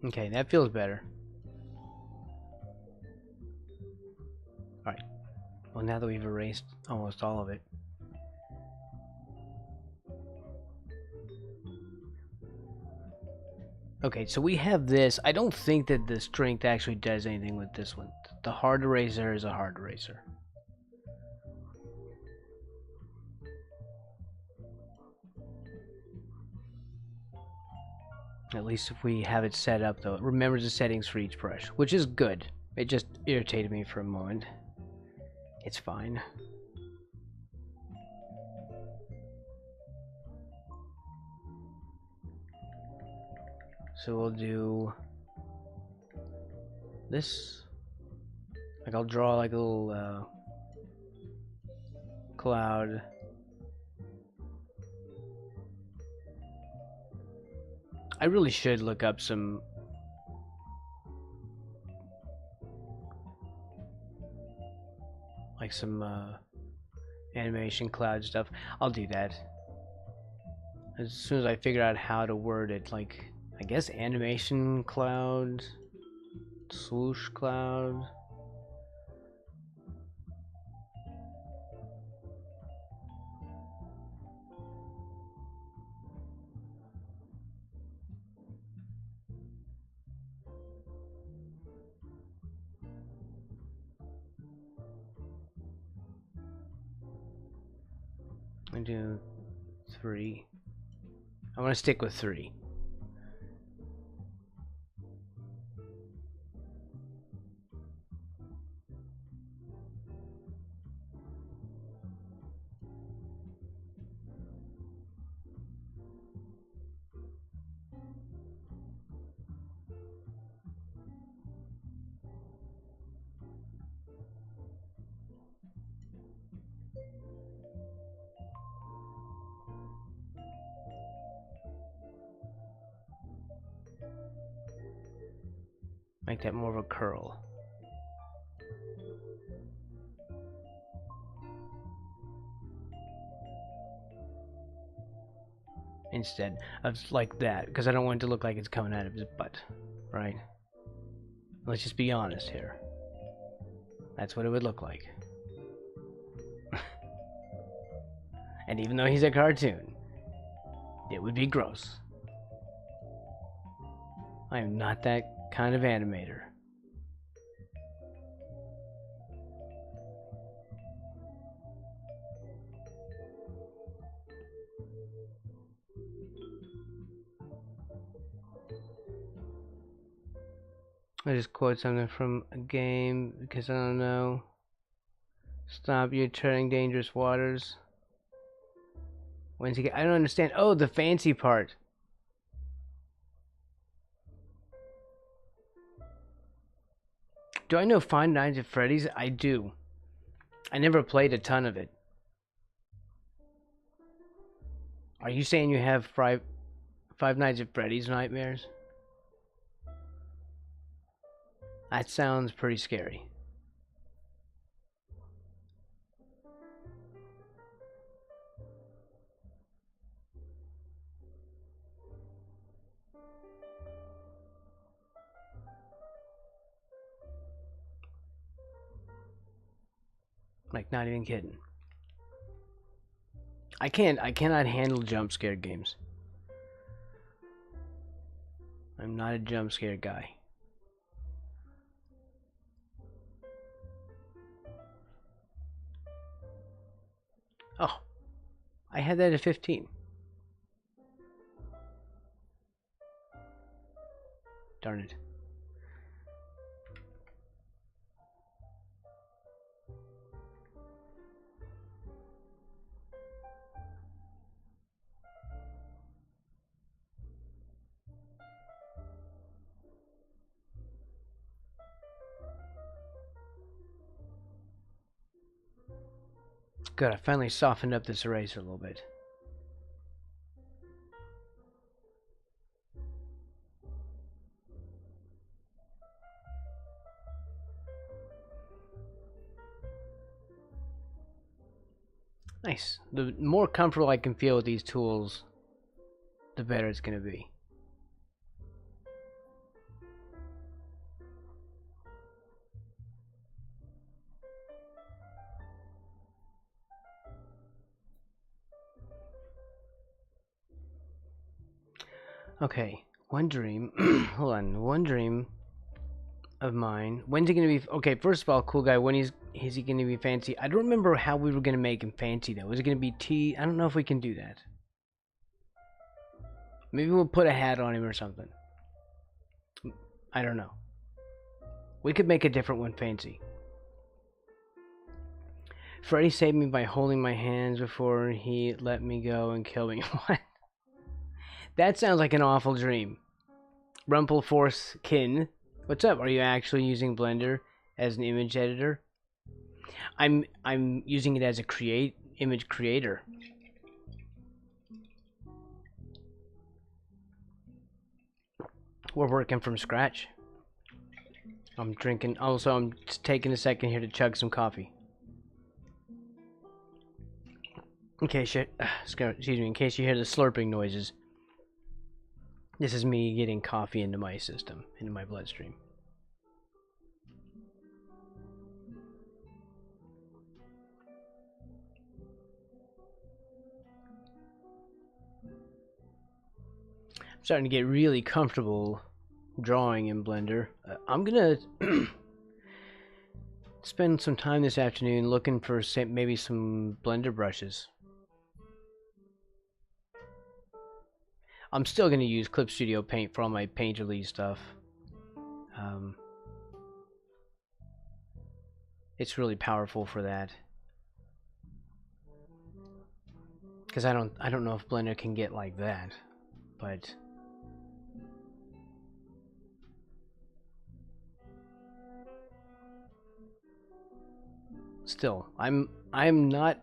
Okay, that feels better. Alright. Well, now that we've erased almost all of it. Okay, so we have this. I don't think that the strength actually does anything with this one. The hard eraser is a hard eraser. At least if we have it set up, though. It remembers the settings for each brush, which is good. It just irritated me for a moment. It's fine. So we'll do this. Like I'll draw like a little cloud. I really should look up some like some animation cloud stuff. I'll do that as soon as I figure out how to word it. Like, I guess animation cloud, swoosh cloud. I do 3. I want to stick with 3. Make that more of a curl. Instead of like that, because I don't want it to look like it's coming out of his butt, right? Let's just be honest here. That's what it would look like. And even though he's a cartoon, it would be gross. I am not that kind of animator. I just quote something from a game because I don't know. Stop you treading dangerous waters. When's he get? I don't understand. Oh, the fancy part. Do I know Five Nights at Freddy's? I do. I never played a ton of it. Are you saying you have Five Nights at Freddy's nightmares? That sounds pretty scary. Like, not even kidding. I cannot handle jump scare games. I'm not a jump scare guy. Oh, I had that at 15. Darn it. Good, I finally softened up this eraser a little bit. Nice. The more comfortable I can feel with these tools, the better it's going to be. Okay, one dream. Hold on. One dream of mine. When's he gonna be? Okay, first of all, cool guy. When is he gonna be fancy? I don't remember how we were gonna make him fancy though. Is it gonna be T? I don't know if we can do that. Maybe we'll put a hat on him or something. I don't know. We could make a different one fancy. Freddy saved me by holding my hands before he let me go and kill me. What? That sounds like an awful dream. Rumpleforcekin, what's up? Are you actually using Blender as an image editor? I'm using it as a image creator. We're working from scratch. I'm drinking. Also, I'm taking a second here to chug some coffee. In case you, excuse me, in case you hear the slurping noises. This is me getting coffee into my system, into my bloodstream. I'm starting to get really comfortable drawing in Blender. I'm gonna spend some time this afternoon looking for maybe some Blender brushes. I'm still going to use Clip Studio Paint for all my Painterly stuff. It's really powerful for that. Because I don't know if Blender can get like that, but still, I'm not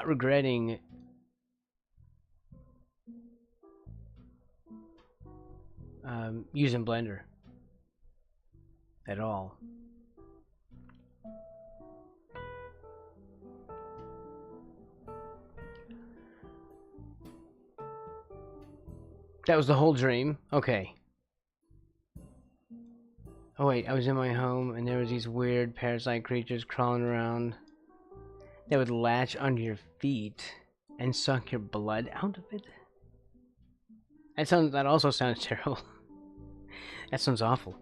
regretting using Blender at all. That was the whole dream? Okay. Oh wait, I was in my home and there was these weird parasite creatures crawling around that would latch onto your feet and suck your blood out of it. That also sounds terrible. That sounds awful.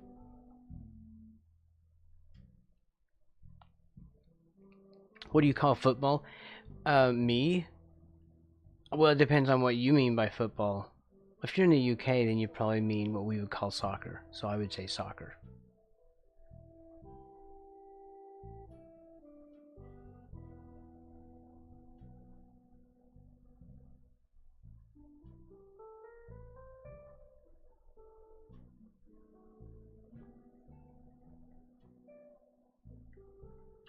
What do you call football? Me? Well, it depends on what you mean by football. If you're in the UK, then you probably mean what we would call soccer. So I would say soccer.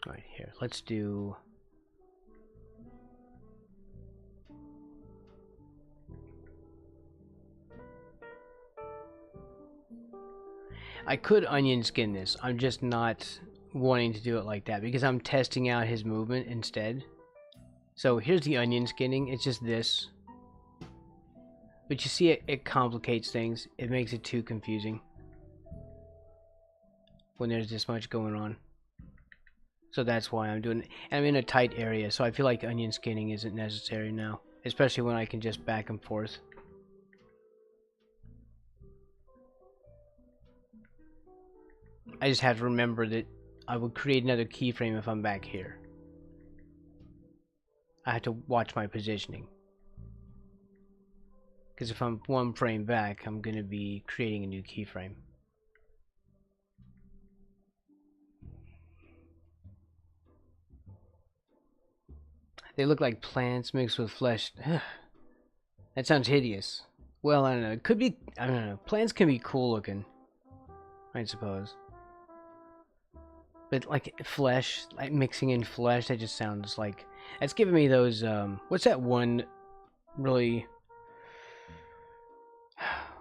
Right here, let's do... I could onion skin this. I'm just not wanting to do it like that because I'm testing out his movement instead. So here's the onion skinning. It's just this. But you see, it complicates things. It makes it too confusing when there's this much going on. So that's why I'm doing it. And I'm in a tight area, so I feel like onion skinning isn't necessary now. Especially when I can just back and forth. I just have to remember that I will create another keyframe if I'm back here. I have to watch my positioning. Because if I'm one frame back, I'm going to be creating a new keyframe. They look like plants mixed with flesh. That sounds hideous. Well, I don't know. It could be... I don't know. Plants can be cool looking, I suppose. But like flesh, like mixing in flesh, that just sounds like... That's giving me those... what's that one really...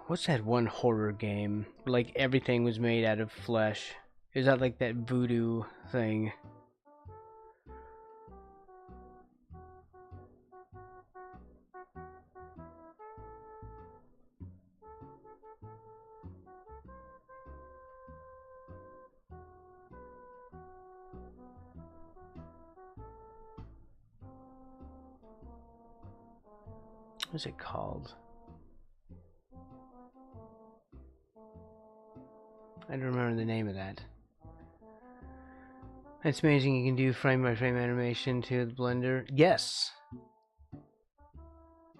What's that one horror game? Like everything was made out of flesh. Is that like that voodoo thing? What's it called? I don't remember the name of that. It's amazing you can do frame by frame animation to the Blender. Yes!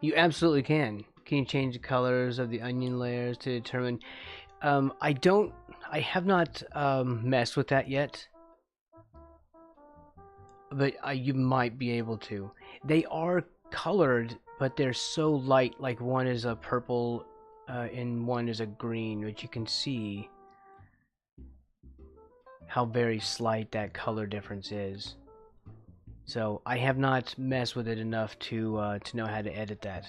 You absolutely can. Can you change the colors of the onion layers to determine... I have not messed with that yet. But you might be able to. They are colored, but they're so light. Like one is a purple and one is a green, which you can see how very slight that color difference is. So I have not messed with it enough to know how to edit that.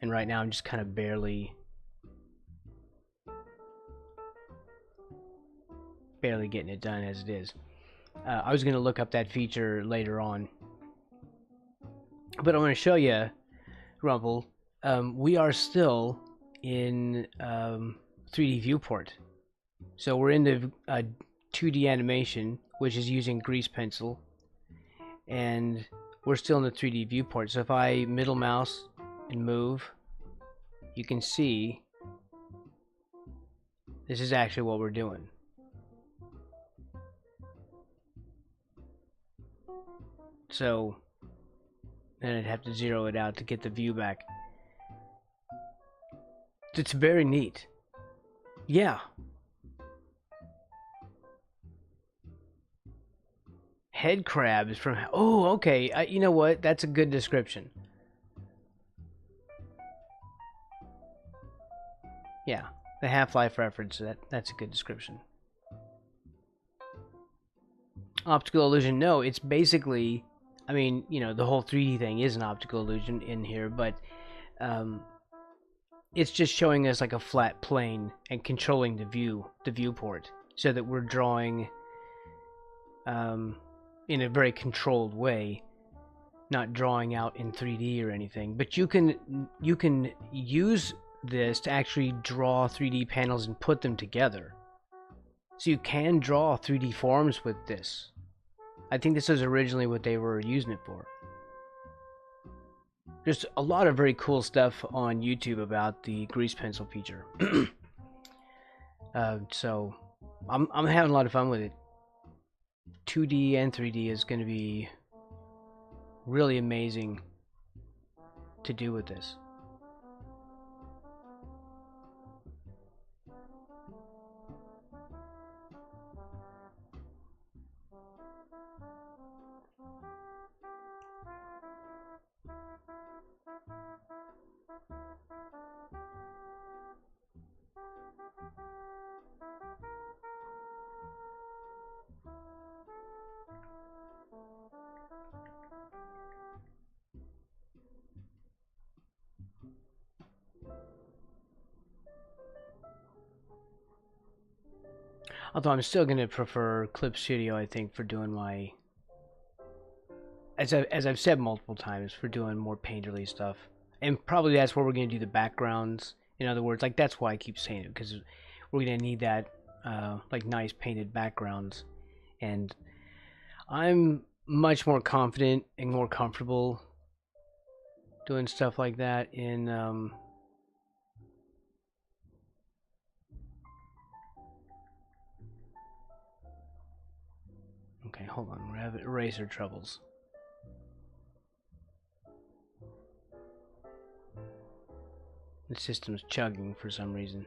And right now I'm just kind of barely getting it done as it is. I was going to look up that feature later on. But I want to show you, Rumble, we are still in 3D viewport. So we're in the 2D animation, which is using grease pencil. And we're still in the 3D viewport. So if I middle mouse and move, you can see this is actually what we're doing. So then I'd have to zero it out to get the view back. It's very neat. Yeah. Head crabs from... Oh, okay. You know what? That's a good description. Yeah. The Half-Life reference. That's a good description. Optical illusion. No, it's basically... I mean, you know, the whole 3D thing is an optical illusion in here, but... it's just showing us like a flat plane and controlling the viewport, so that we're drawing in a very controlled way, not drawing out in 3D or anything. But you can use this to actually draw 3D panels and put them together. So you can draw 3D forms with this. I think this is originally what they were using it for. There's a lot of very cool stuff on YouTube about the grease pencil feature. So I'm having a lot of fun with it. 2D and 3D is going to be really amazing to do with this. Although I'm still going to prefer Clip Studio, I think, for doing my... As I've said multiple times, for doing more painterly stuff. And probably that's where we're going to do the backgrounds. In other words, like, that's why I keep saying it, because we're going to need that, like, nice painted backgrounds. And I'm much more confident and more comfortable doing stuff like that in... Okay, hold on. We're having eraser troubles. The system's chugging for some reason.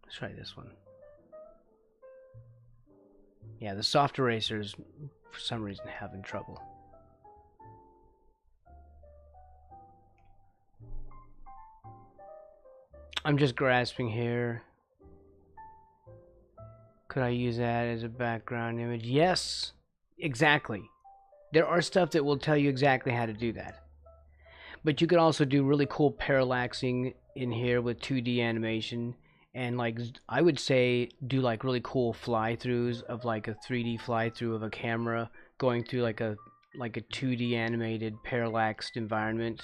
Let's try this one. Yeah, the soft erasers, for some reason, having trouble. I'm just grasping here. Could I use that as a background image? Yes, exactly. There are stuff that will tell you exactly how to do that. But you can also do really cool parallaxing in here with 2D animation. And like, I would say do like really cool fly-throughs of like a 3D fly-through of a camera going through like a 2D animated parallaxed environment.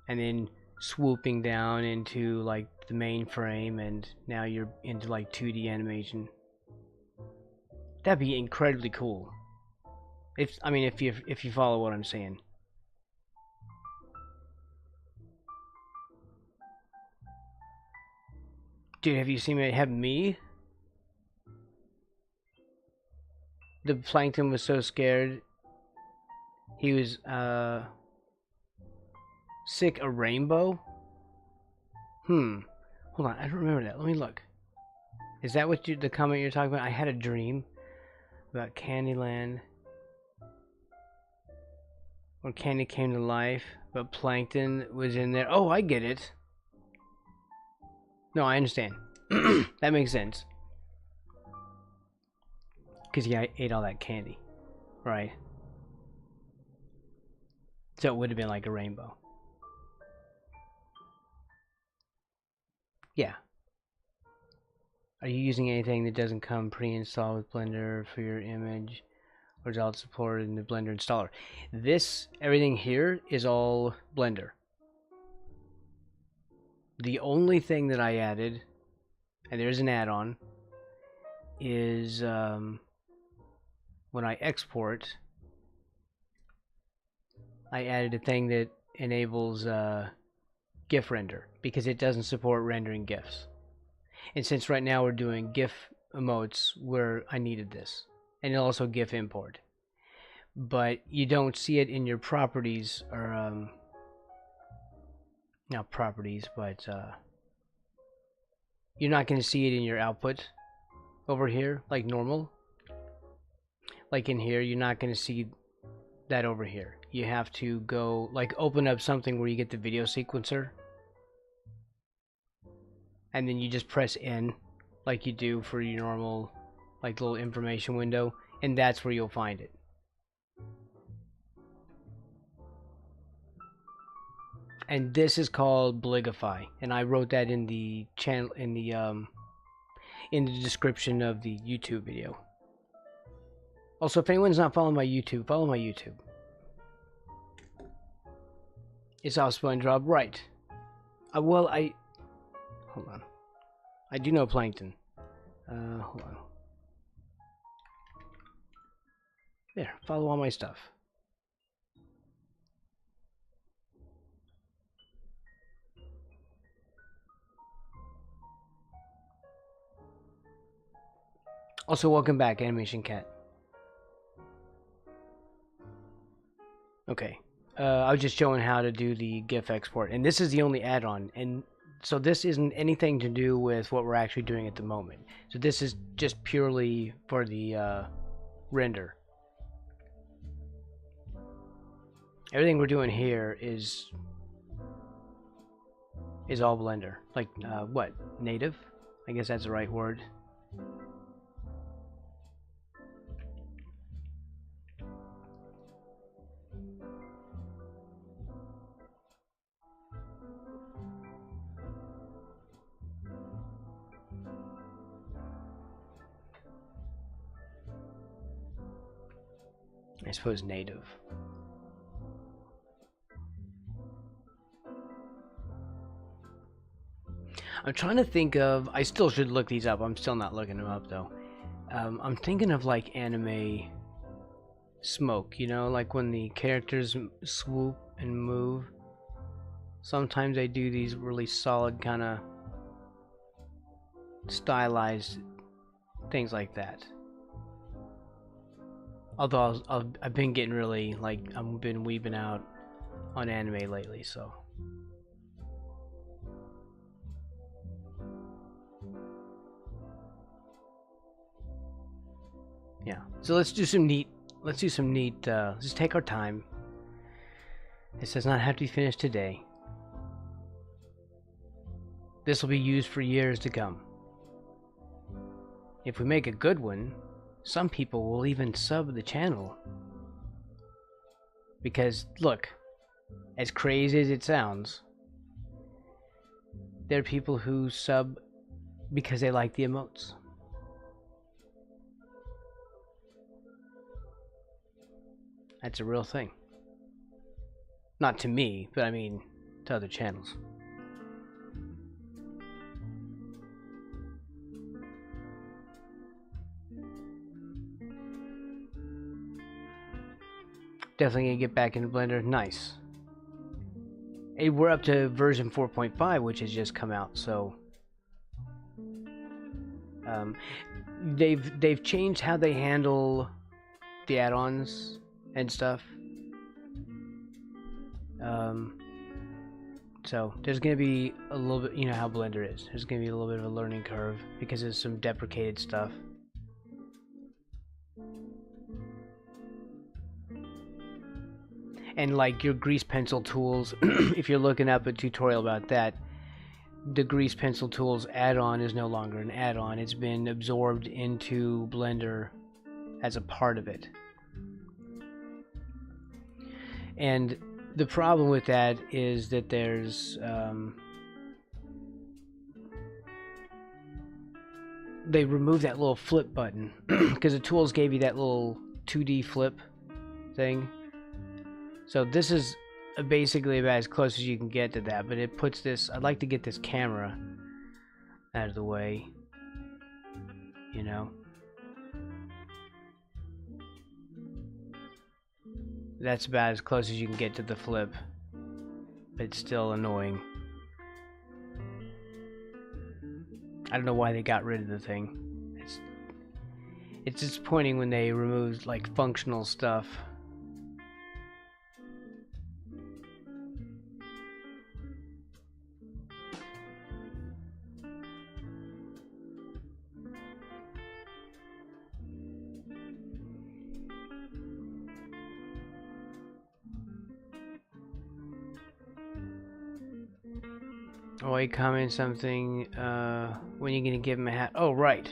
And then swooping down into like the main frame, and now you're into like 2D animation. That'd be incredibly cool. If you follow what I'm saying. Dude, have you seen me have me? The plankton was so scared. He was sick a rainbow? Hold on, I don't remember that. Let me look. Is that what the comment you're talking about? I had a dream about Candyland. Where candy came to life, but plankton was in there. Oh, I get it. No, I understand. That makes sense. Because yeah, I ate all that candy. Right. So it would have been like a rainbow. Yeah. Are you using anything that doesn't come pre-installed with Blender for your image? Or is all supported in the Blender installer? Everything here is all Blender. The only thing that I added, and there's an add-on, is when I export, I added a thing that enables GIF render because it doesn't support rendering GIFs. And since right now we're doing GIF emotes, where I needed this, and also GIF import, but you don't see it in your properties, or not properties, but you're not going to see it in your output over here like normal. Like in here, you're not going to see that over here. You have to go, like, open up something where you get the video sequencer, and then you just press N like you do for your normal, like, little information window, and that's where you'll find it. And this is called bligify, and I wrote that in the channel, in the description of the YouTube video. Also, if anyone's not following my YouTube, follow my YouTube. It's all SpongeBob, right? Well, hold on. I do know Plankton. Hold on. There, follow all my stuff. Also, welcome back, Animation Cat. Okay. I was just showing how to do the GIF export, and this is the only add-on, and so this isn't anything to do with what we're actually doing at the moment. So this is just purely for the render. Everything we're doing here is all Blender. Like, what? Native? I guess that's the right word. I suppose native. I'm trying to think of, I still should look these up. I'm still not looking them up though. I'm thinking of like anime smoke, you know, like when the characters swoop and move. Sometimes I do these really solid kind of stylized things like that. Although I've been getting really, like, I've been weebing out on anime lately, so. Yeah, so let's do some neat, let's just take our time. This does not have to be finished today. This will be used for years to come. If we make a good one, some people will even sub the channel. Because, look, as crazy as it sounds, there are people who sub because they like the emotes. That's a real thing. Not to me, but I mean to other channels. Definitely gonna get back into Blender. Nice. Hey, we're up to version 4.5, which has just come out, so they've changed how they handle the add-ons and stuff. So there's gonna be a little bit, you know how Blender is. There's gonna be a little bit of a learning curve because there's some deprecated stuff. And like your grease pencil tools, if you're looking up a tutorial about that, the grease pencil tools add-on is no longer an add-on. It's been absorbed into Blender as a part of it. And the problem with that is that there's they removed that little flip button because the tools gave you that little 2D flip thing. So this is basically about as close as you can get to that, but it puts this, I'd like to get this camera out of the way, you know. That's about as close as you can get to the flip, but it's still annoying. I don't know why they got rid of the thing. It's disappointing when they remove like functional stuff. Oh, he commented something. When are you gonna give him a hat? Oh, right.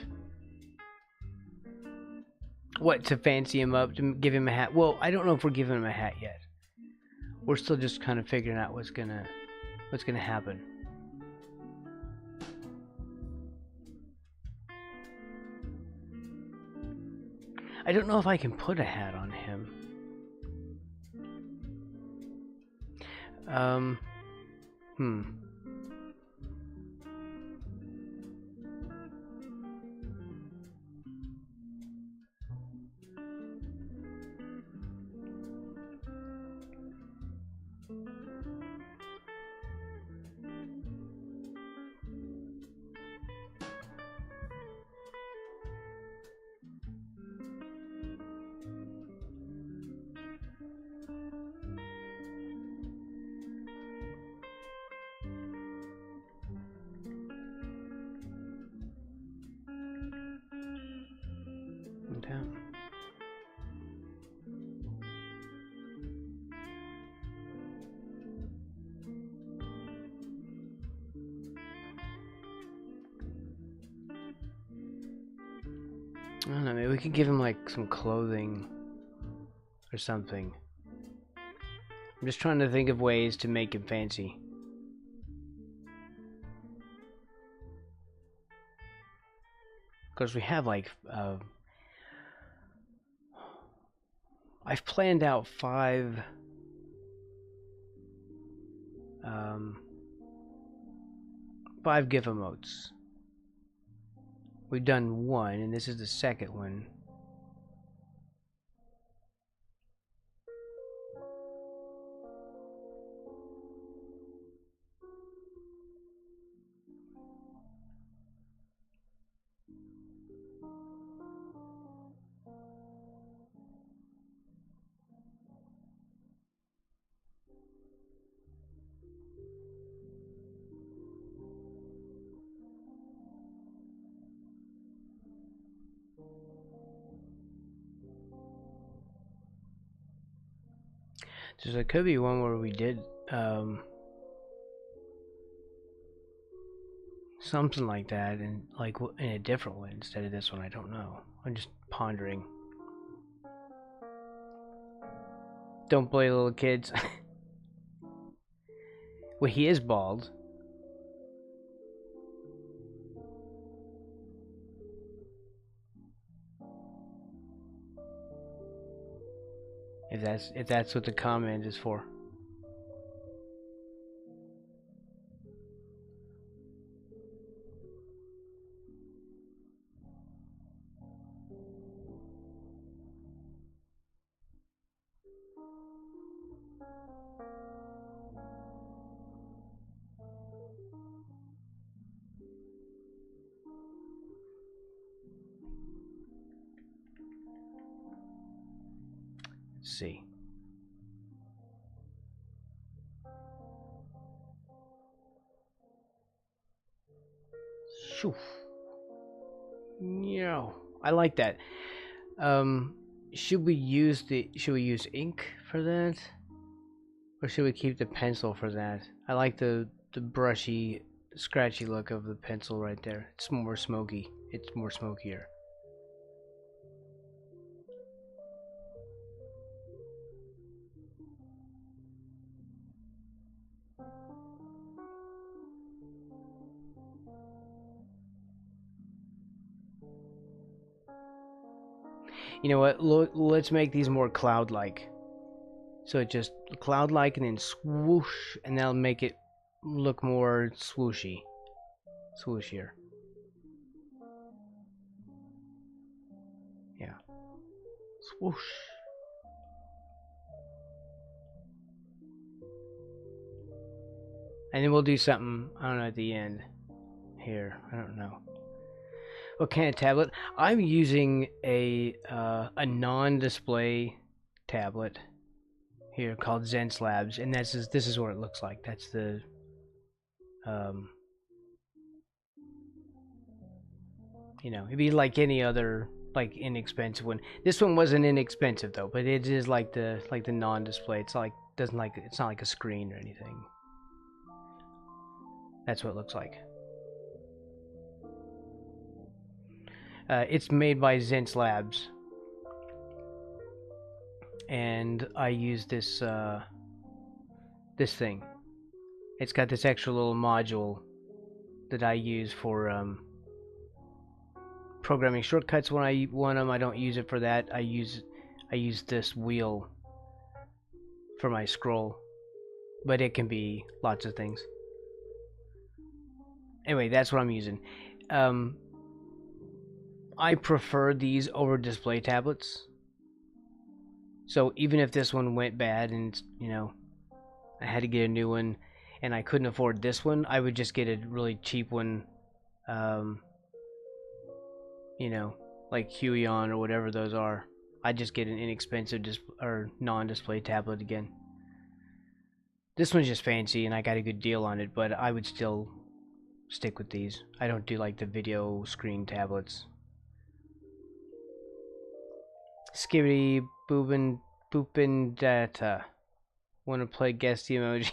What, to fancy him up, to give him a hat? Well, I don't know if we're giving him a hat yet. We're still just kind of figuring out what's gonna happen. I don't know if I can put a hat on him. I don't know, maybe we could give him like some clothing or something. I'm just trying to think of ways to make him fancy. Because we have like, I've planned out 5 GIF emotes. We've done 1, and this is the second one. So there could be one where we did something like that, and like in a different one instead of this one. I don't know. I'm just pondering. Don't play little kids. Well, he is bald. If that's what the comment is for. Let's see. Shoo. No, I like that. Should we use ink for that, or should we keep the pencil for that? I like the brushy, scratchy look of the pencil right there. It's more smoky. It's more smokier. You know what? Let's make these more cloud-like. So it just cloud-like and then swoosh, and that'll make it look more swooshy. Swooshier. Yeah. Swoosh. And then we'll do something, I don't know, at the end. here? I don't know. What kind of tablet? I'm using a non-display tablet here called Zen's Labs, and this is what it looks like. That's the you know, it'd be like any other like inexpensive one. This one wasn't inexpensive though, but it is like the non-display. It's like it's not like a screen or anything. That's what it looks like. It's made by Zen's Labs, and I use this this thing. It's got this extra little module that I use for programming shortcuts when I want them. I don't use it for that. I use this wheel for my scroll, but it can be lots of things. Anyway, that's what I'm using. I prefer these over display tablets. So even if this one went bad and, you know, I had to get a new one and I couldn't afford this one, I would just get a really cheap one, you know, like Huion or whatever those are. I'd just get an inexpensive or non-display tablet again. This one's just fancy and I got a good deal on it, but I would still stick with these. I don't do like the video screen tablets. Skibbity boopin data. Want to play guess the emoji?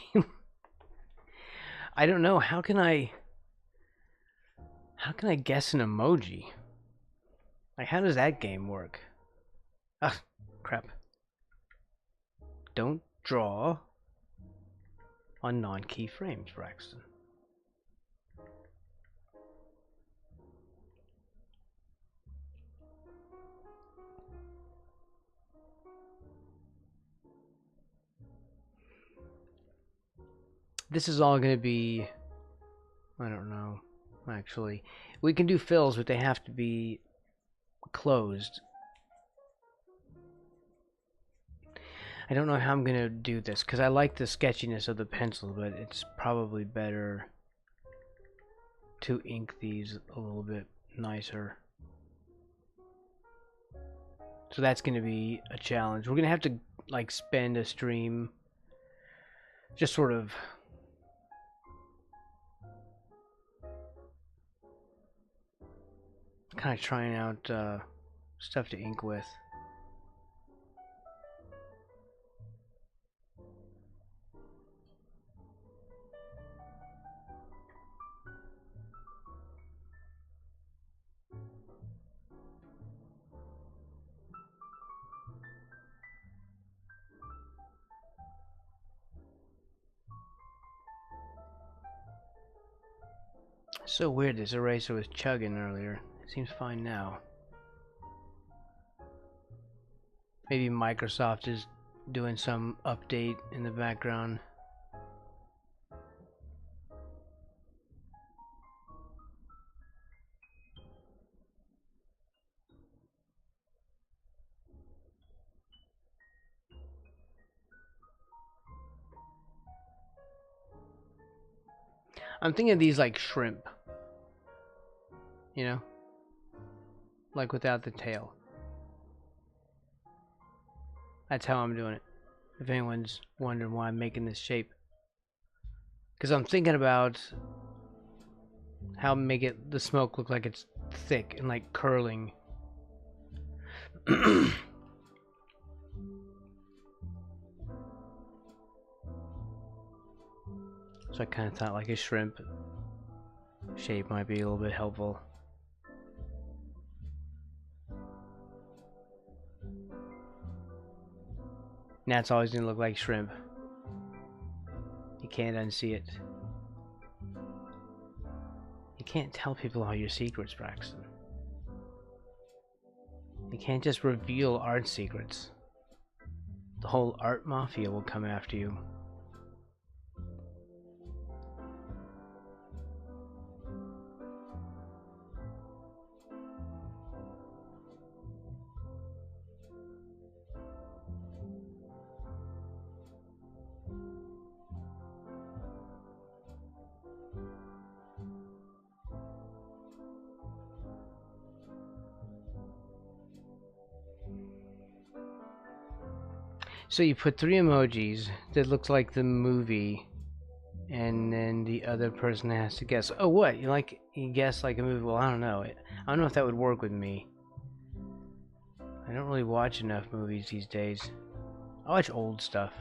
I don't know. How can I guess an emoji? Like, how does that game work? Ah, crap. Don't draw on non-key frames, Braxton. This is all going to be, I don't know, actually. We can do fills, but they have to be closed. I don't know how I'm going to do this, because I like the sketchiness of the pencil, but it's probably better to ink these a little bit nicer. So that's going to be a challenge. We're going to have to, like, spend a stream just sort of kind of trying out stuff to ink with. So weird, this eraser was chugging earlier. It seems fine now. Maybe Microsoft is doing some update in the background. I'm thinking of these like shrimp. You know? Like without the tail. That's how I'm doing it. If anyone's wondering why I'm making this shape. Because I'm thinking about how to make the smoke look like it's thick and like curling. So I kind of thought like a shrimp shape might be a little bit helpful. Now it's always gonna look like shrimp. You can't unsee it. You can't tell people all your secrets, Braxton. You can't just reveal art secrets. The whole art mafia will come after you. So you put 3 emojis that looks like the movie, and then the other person has to guess. Oh, what? You guess like a movie? Well, I don't know. I don't know if that would work with me. I don't really watch enough movies these days. I watch old stuff.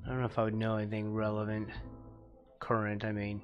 I don't know if I would know anything relevant. Current, I mean.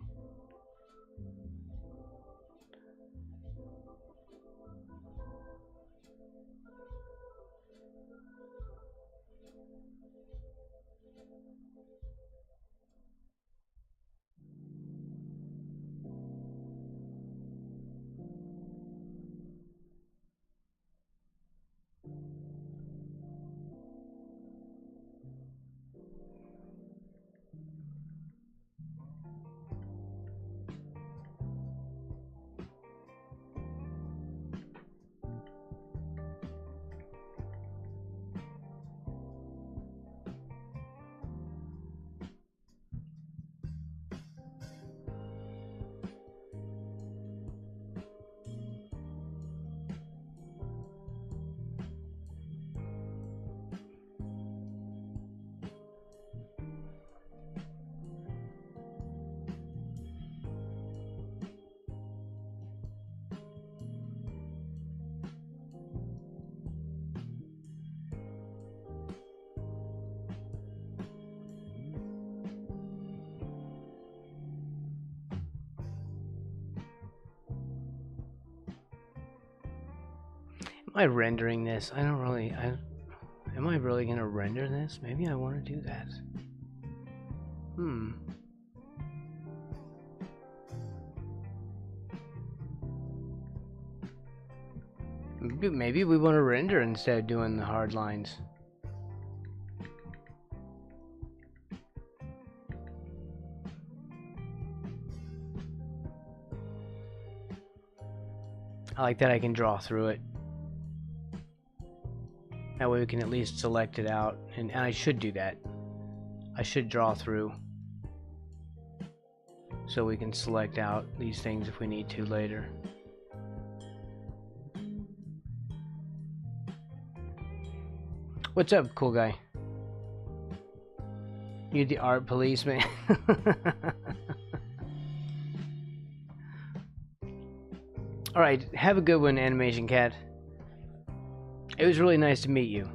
Am I rendering this? I don't really... am I really going to render this? Maybe I want to do that. Maybe we want to render instead of doing the hard lines. I like that I can draw through it. That way we can at least select it out. And I should do that. I should draw through. So we can select out these things if we need to later. What's up, cool guy? You the art policeman? Alright, have a good one, Animation Cat. It was really nice to meet you.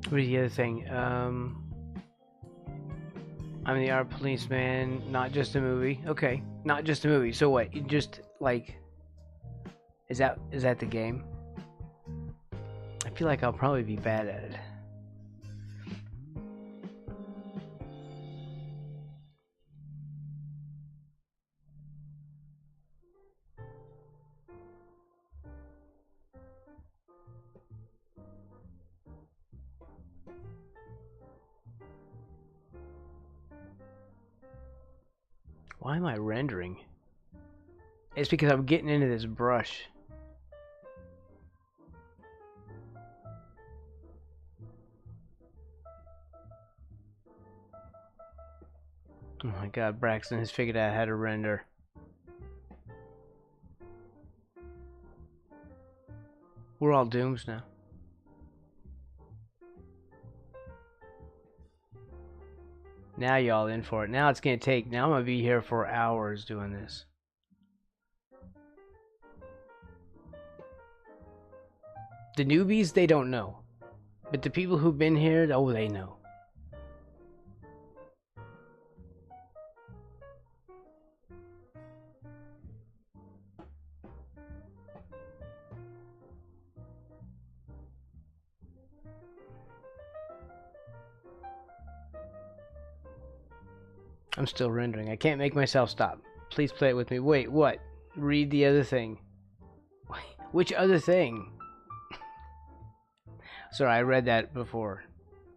What is the other thing? I'm the art policeman, not just a movie. Okay, not just a movie. So what? You just like, is that the game? I feel like I'll probably be bad at it. Why am I rendering? It's because I'm getting into this brush. Oh my god, Braxton has figured out how to render. We're all dooms now. Now y'all in for it. Now it's gonna take. Now I'm gonna be here for hours doing this. The newbies, they don't know. But the people who've been here, oh, they know. I'm still rendering. I can't make myself stop. Please play it with me. Wait, what? Read the other thing. Which other thing? Sorry, I read that before.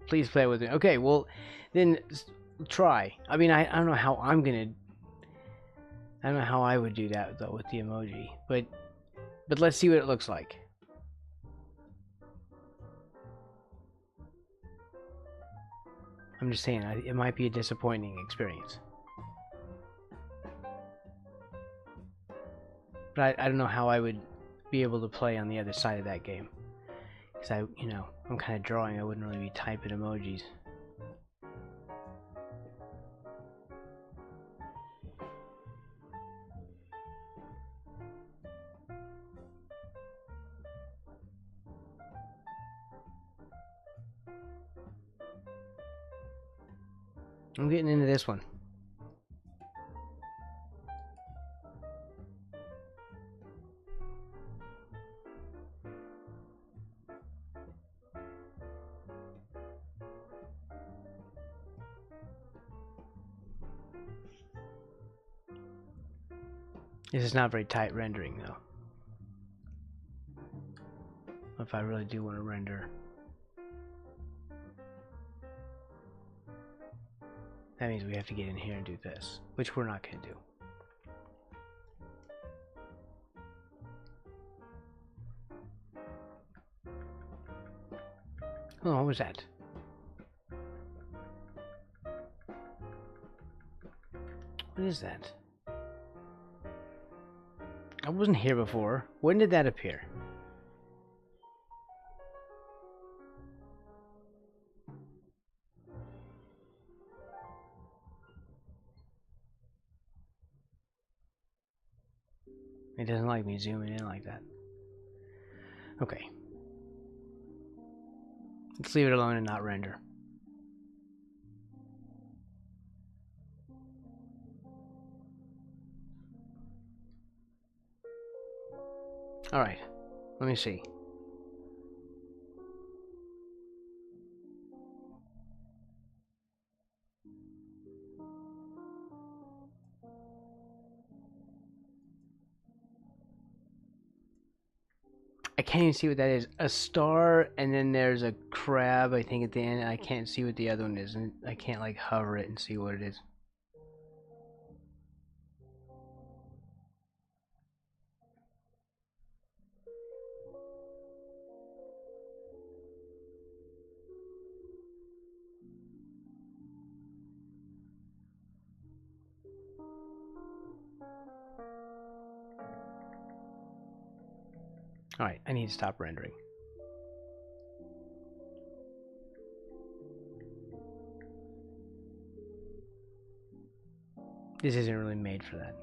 Please play with me. Okay, well, then try. I mean, I don't know how I'm gonna... I don't know how I would do that, though, with the emoji. But let's see what it looks like. I'm just saying, it might be a disappointing experience. But I don't know how I would be able to play on the other side of that game. Because I'm kind of drawing. I wouldn't really be typing emojis. I'm getting into this one. This is not very tight rendering, though. If I really do want to render. That means we have to get in here and do this, which we're not going to do. Oh, what was that? What is that? I wasn't here before. When did that appear? It doesn't like me zooming in like that. Okay. Let's leave it alone and not render. Alright. Let me see. I can't even see what that is. A star, and then there's a crab, I think, at the end. I can't see what the other one is, and I can't, like, hover it and see what it is. Alright, I need to stop rendering. This isn't really made for that.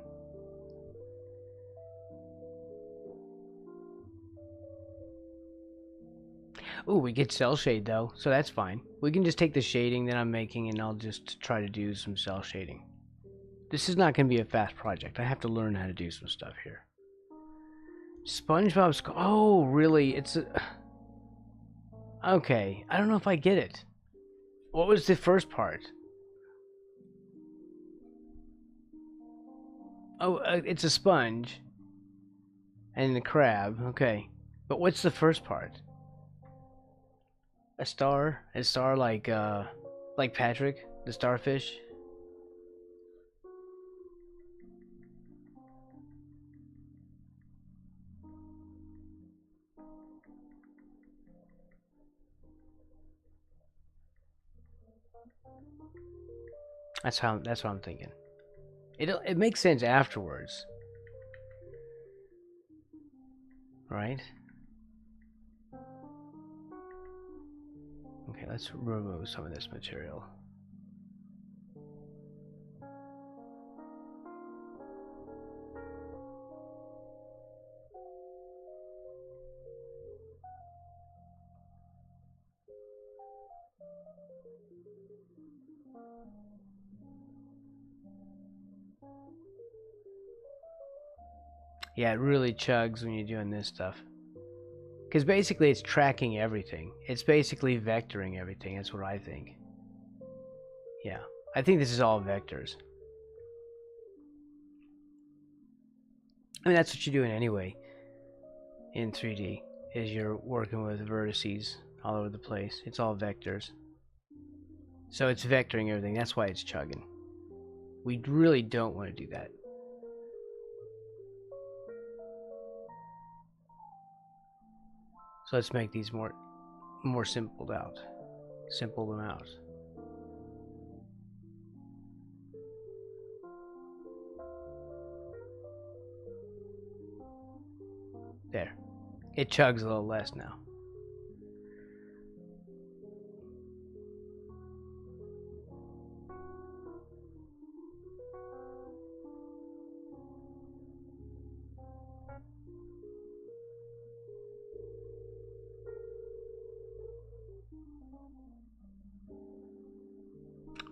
Ooh, we get cell shade though, so that's fine. We can just take the shading that I'm making and I'll just try to do some cell shading. This is not going to be a fast project. I have to learn how to do some stuff here. SpongeBob's... Oh, really? It's a... Okay, I don't know if I get it. What was the first part? Oh, it's a sponge. And the crab, okay. But what's the first part? A star? A star like Patrick, the starfish? That's what I'm thinking. It makes sense afterwards. Right? Okay, let's remove some of this material. Yeah, it really chugs when you're doing this stuff. Because basically it's tracking everything. It's basically vectoring everything. That's what I think. Yeah. I think this is all vectors. I mean, that's what you're doing anyway in 3D, is you're working with vertices all over the place. It's all vectors. So it's vectoring everything. That's why it's chugging. We really don't want to do that. So let's make these more simpled out. Simple them out. There. It chugs a little less now.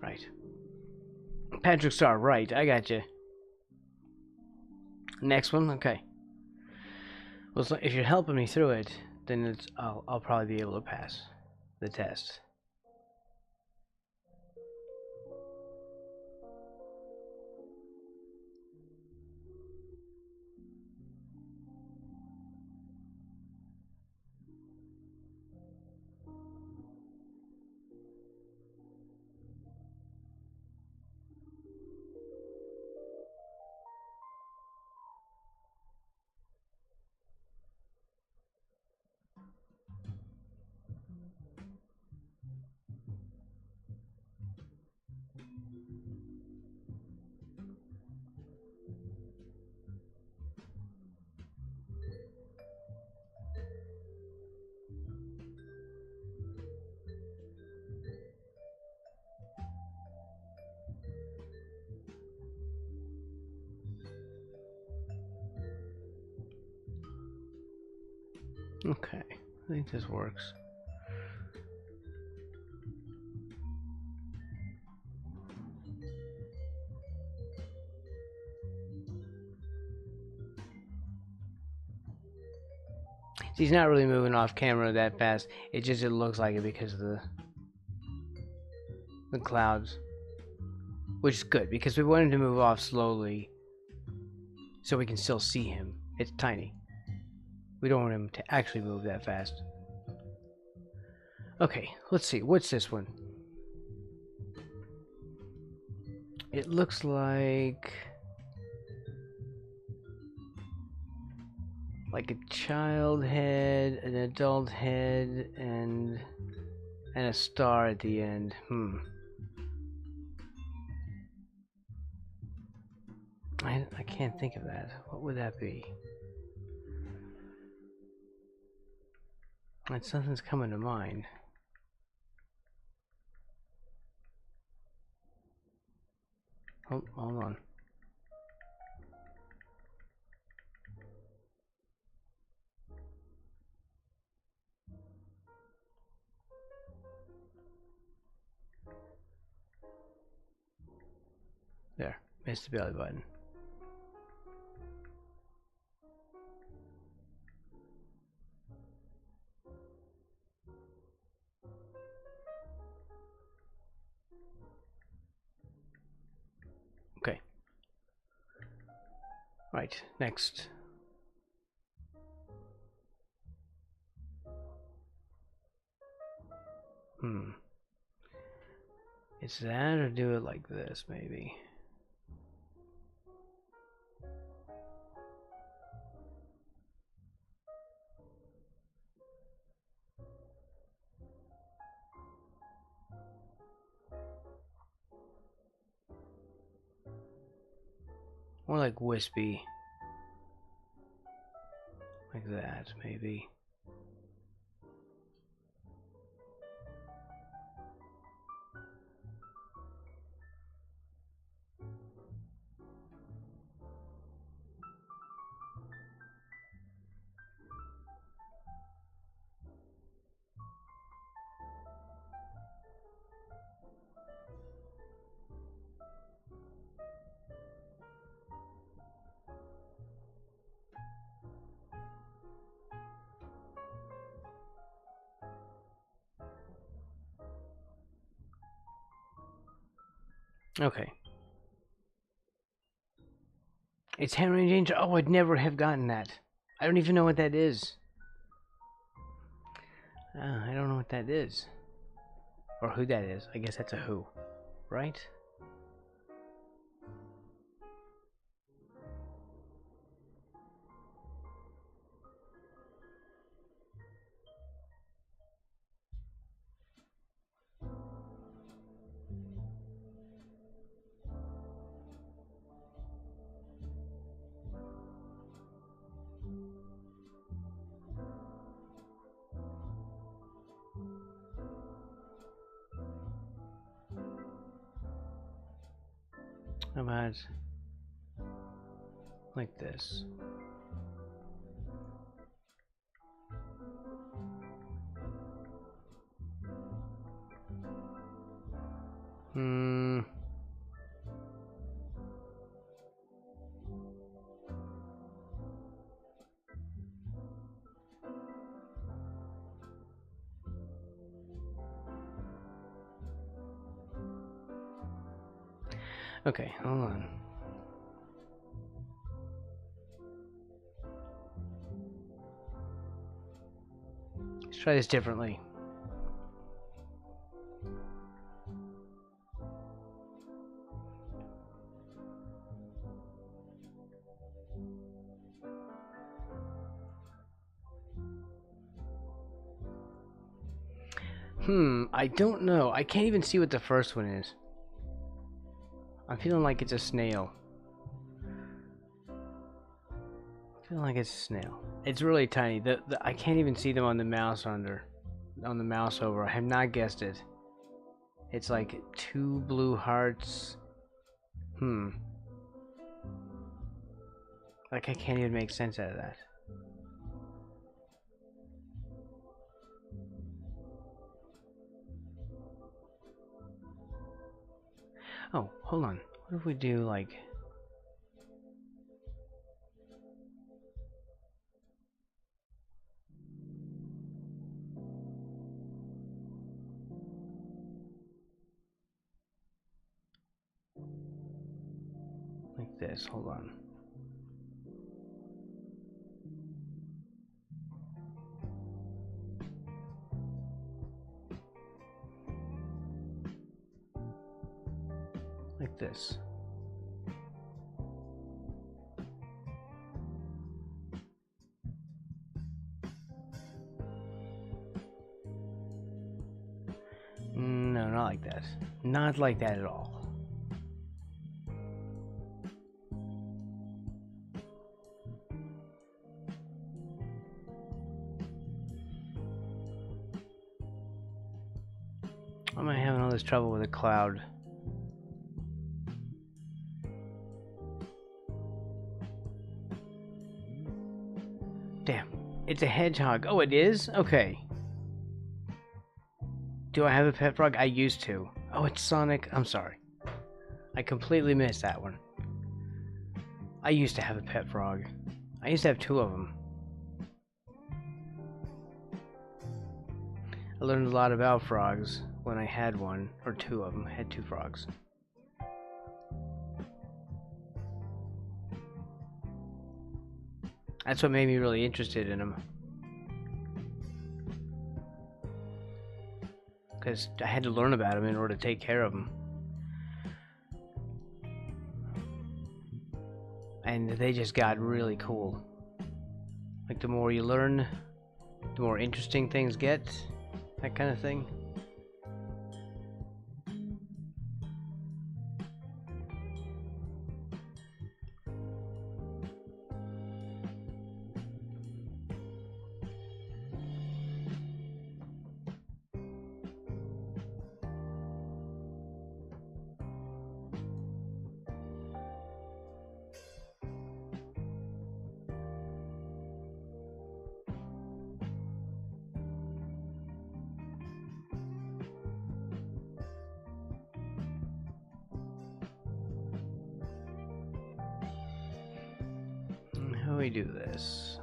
Right. Patrick Star, right. I got you. Next one? Okay. Well, so if you're helping me through it, then I'll probably be able to pass the test. Okay, I think this works. He's not really moving off camera that fast. It looks like it because of the clouds, which is good because we want him to move off slowly, so we can still see him. It's tiny. We don't want him to actually move that fast. Okay, let's see. What's this one? It looks like a child head, an adult head, and a star at the end. I can't think of that. What would that be? Like, something's coming to mind. Hold on. There, missed the belly button. Okay. Right, next. It's that, or do it like this, maybe. More like wispy. Like that, maybe. Okay. It's hand range danger. Oh, I'd never have gotten that. I don't even know what that is. I don't know what that is. Or who that is. I guess that's a who. Right? How about like this? Okay, hold on. Let's try this differently. I don't know. I can't even see what the first one is. I'm feeling like it's a snail. It's really tiny. I can't even see them on the mouse on the mouse over. I have not guessed it. It's like 2 blue hearts. Like I can't even make sense out of that. Oh, hold on. What if we do like... like this, hold on. Like this. No, not like that. Not like that at all. I'm having all this trouble with a cloud. Damn. It's a hedgehog. Oh, it is? Okay. Do I have a pet frog? I used to. Oh, it's Sonic. I'm sorry. I completely missed that one. I used to have a pet frog. I used to have 2 of them. I learned a lot about frogs when I had one, or 2 of them. I had 2 frogs. That's what made me really interested in them. Because I had to learn about them in order to take care of them. And they just got really cool. Like the more you learn, the more interesting things get. That kind of thing. How do we do this?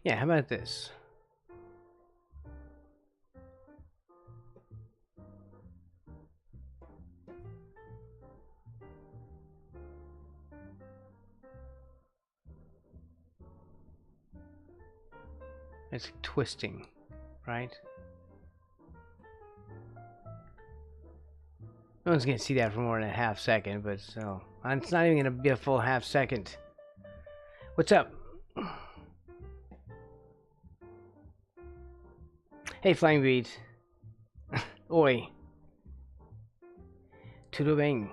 Yeah, how about this? It's twisting, right? No one's gonna see that for more than a half second, but so it's not even gonna be a full half second. What's up? Hey, Flying Beat. Oi. Tudo bem.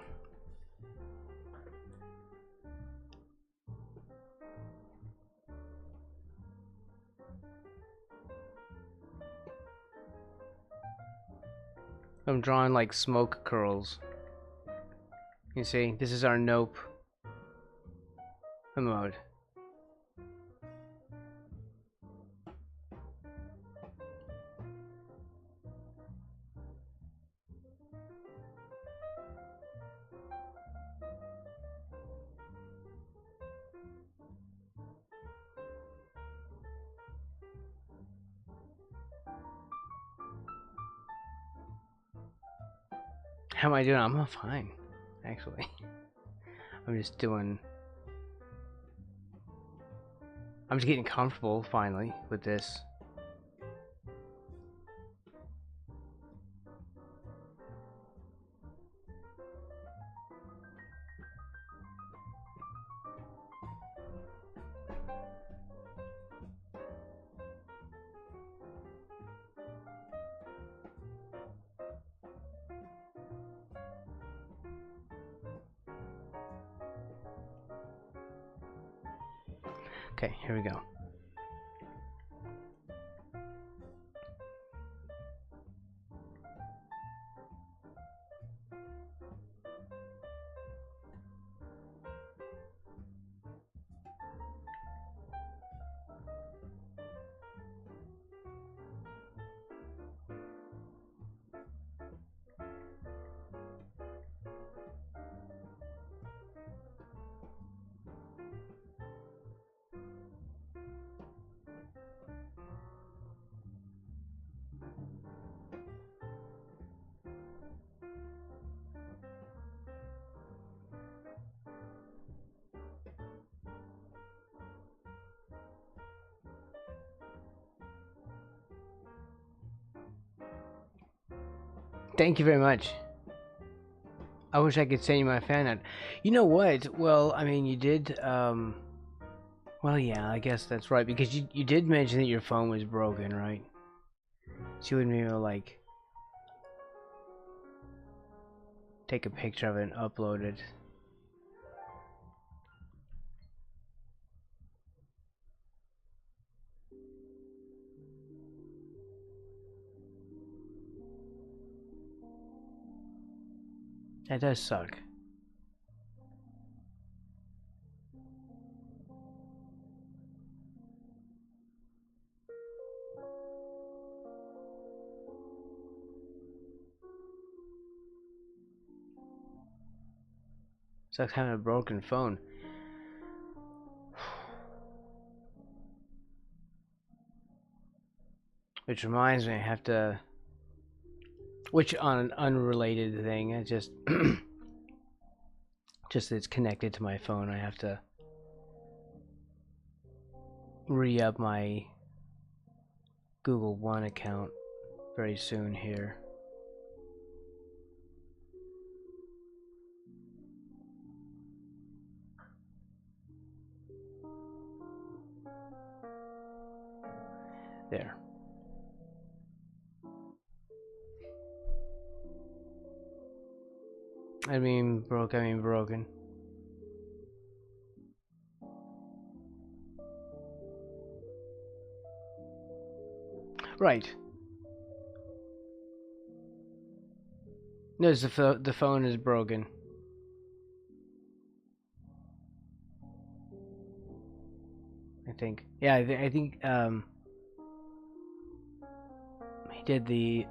I'm drawing like smoke curls. You see, this is our nope emote. How am I doing? I'm fine, actually. I'm just getting comfortable finally with this. Okay, here we go. Thank you very much. I wish I could send you my fan art. You know what? Well, I mean, you did, well, yeah, I guess that's right, because you did mention that your phone was broken, right? So you wouldn't be able to, like, take a picture of it and upload it. That does suck. Sucks having a broken phone. Which reminds me, I have to... Which, on an unrelated thing, I just... just that it's connected to my phone, I have to... re-up my Google One account very soon here. There. I mean broken. Right. No, the phone is broken. I think. Yeah, I think he did the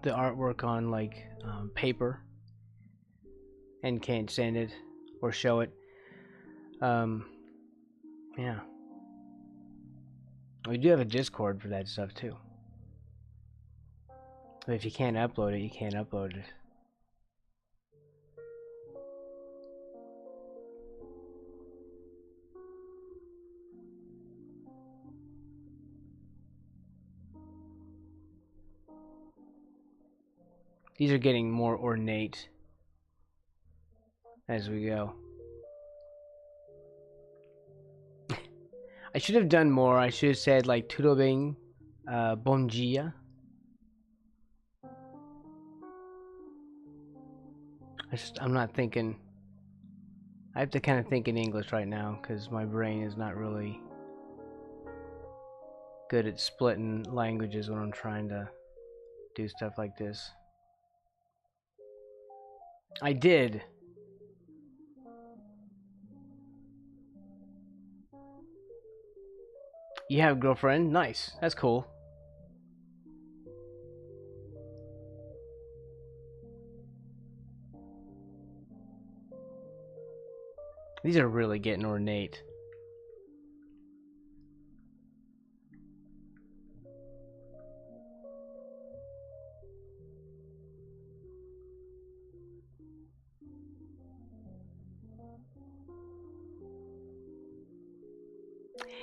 artwork on like paper and can't send it or show it. Yeah. We do have a Discord for that stuff too. But if you can't upload it, you can't upload it. These are getting more ornate as we go. I should have done more. I should have said like Tudobing, Bon dia. I'm not thinking. I have to kind of think in English right now because my brain is not really good at splitting languages when I'm trying to do stuff like this. I did. You have a girlfriend? Nice. That's cool. These are really getting ornate.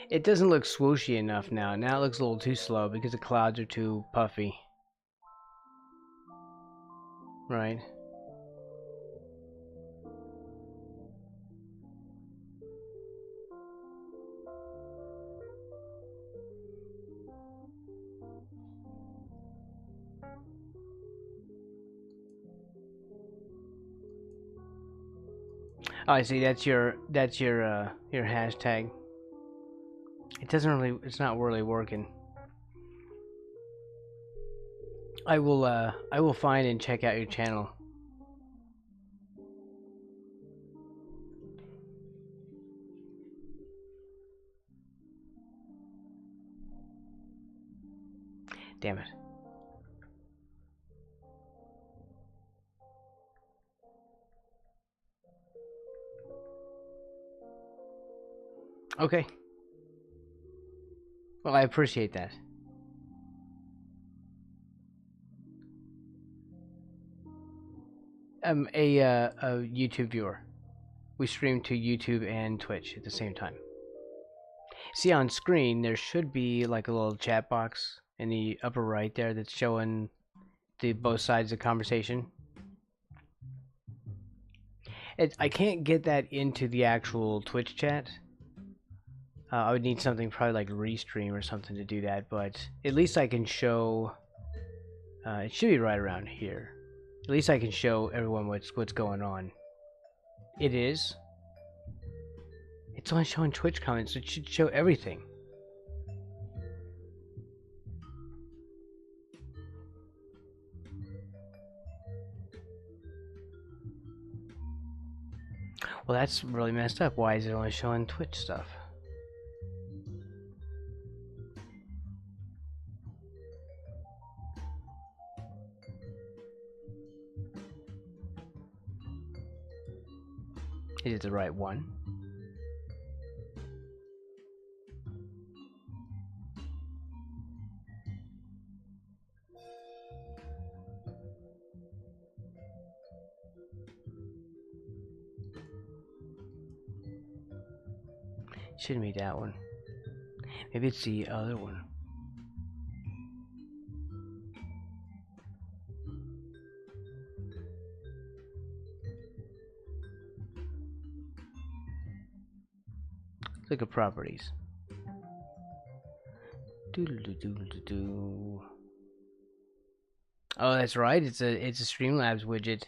It doesn't look swooshy enough now. Now it looks a little too slow because the clouds are too puffy. Right? Oh, I see. That's your hashtag. It doesn't really. It's not really working. I will find and check out your channel. Damn it. Okay. Well, I appreciate that. A YouTube viewer. We stream to YouTube and Twitch at the same time. See, on screen there should be like a little chat box in the upper right there that's showing the both sides of the conversation. I can't get that into the actual Twitch chat. I would need something probably like Restream or something to do that, but at least I can show. It should be right around here. At least I can show everyone what's going on. It is. It's only showing Twitch comments. So it should show everything. Well, that's really messed up. Why is it only showing Twitch stuff? Is it the right one? Shouldn't be that one. Maybe it's the other one. Look at properties. Doodle-doo-doodle-doo-doo. Oh, that's right. It's a Streamlabs widget,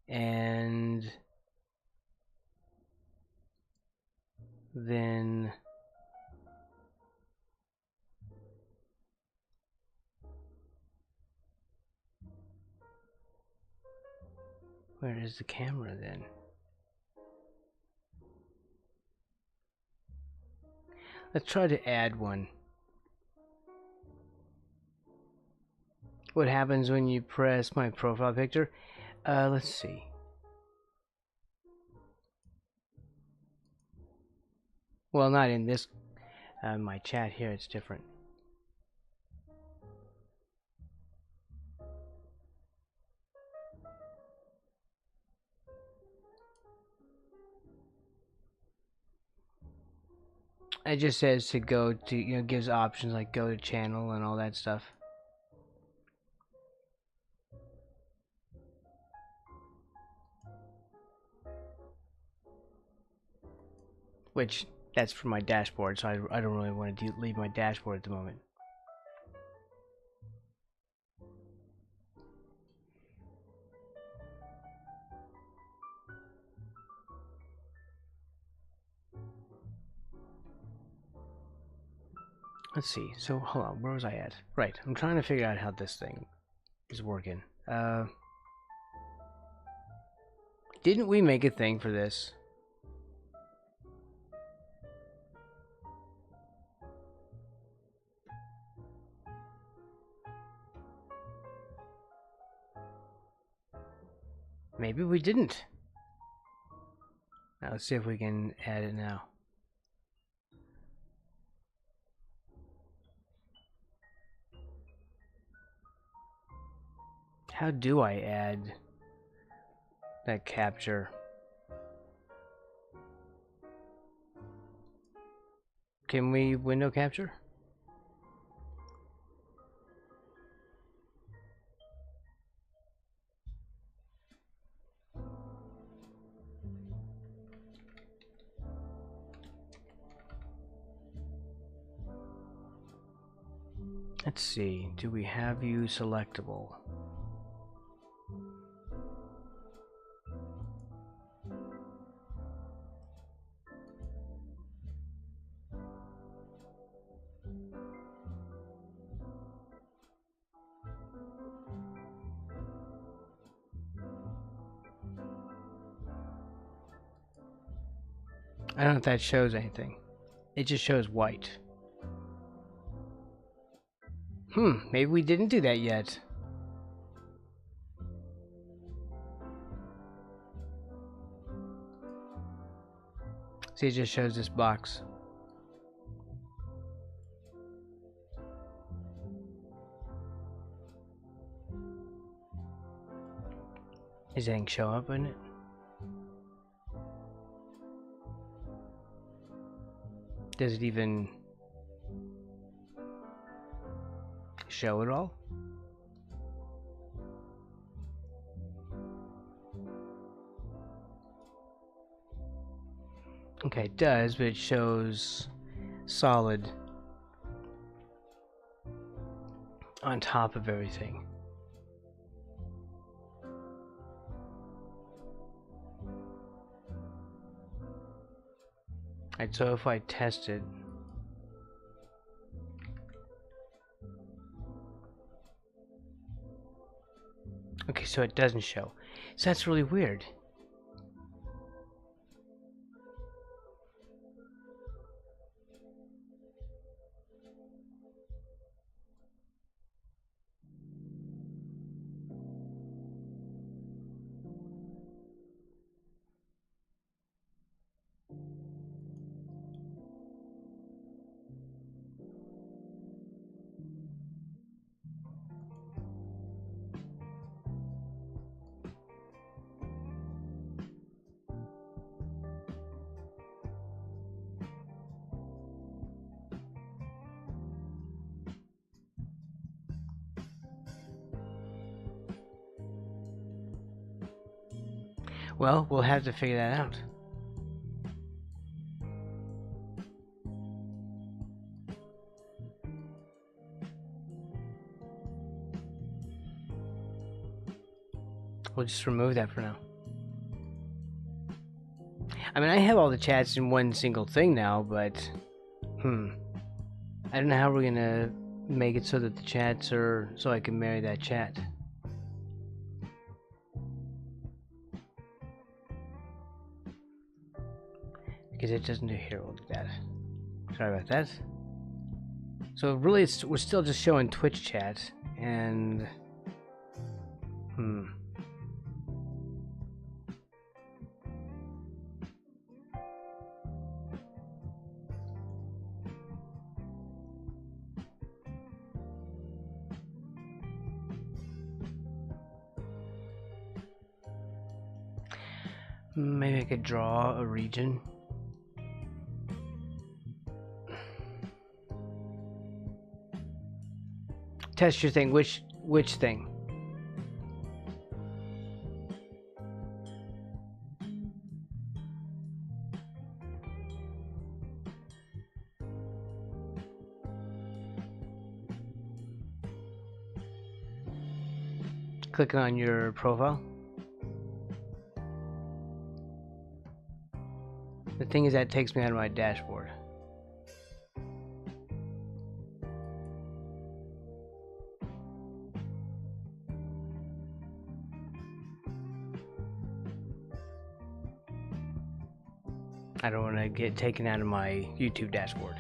and then where is the camera then? Let's try to add one. What happens when you press my profile picture? Let's see. Well, not in this. My chat here, it's different. It just says to go to, you know, gives options like go to channel and all that stuff. Which, that's for my dashboard, so I don't really want to leave my dashboard at the moment. Let's see, so hold on, where was I at? Right, I'm trying to figure out how this thing is working. Didn't we make a thing for this? Maybe we didn't. Now let's see if we can add it now. How do I add that capture? Can we window capture? Let's see, do we have you selectable? I don't know if that shows anything. It just shows white. Maybe we didn't do that yet. See, it just shows this box. Does anything show up in it? Does it even show it all? Okay, it does, but it shows solid on top of everything. Alright, so if I test it, okay, so it doesn't show. So that's really weird. Well, we'll have to figure that out. We'll just remove that for now. I mean, I have all the chats in one single thing now, but I don't know how we're gonna make it so that the chats are so I can marry that chat. Because it doesn't do here. We'll do that. Sorry about that. So really, we're still just showing Twitch chat, and Maybe I could draw a region. Test your thing. Which thing? Clicking on your profile. The thing is that takes me out of my dashboard. I don't want to get taken out of my YouTube dashboard.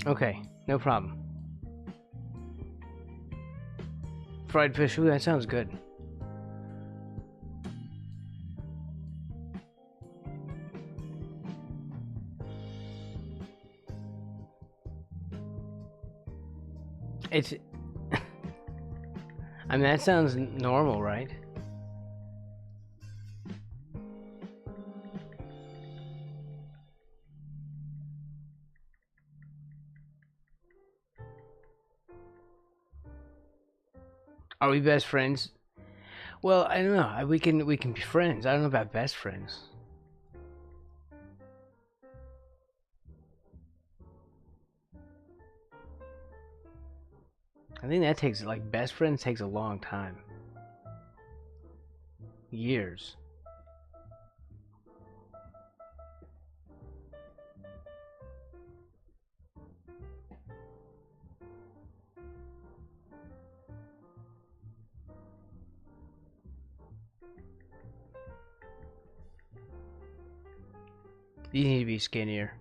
Okay, no problem. Fried fish, ooh, that sounds good. It's... I mean, that sounds normal, right? Are we best friends? Well, I don't know. We can be friends. I don't know about best friends. I think that takes, like, best friends takes a long time. Years. You need to be skinnier.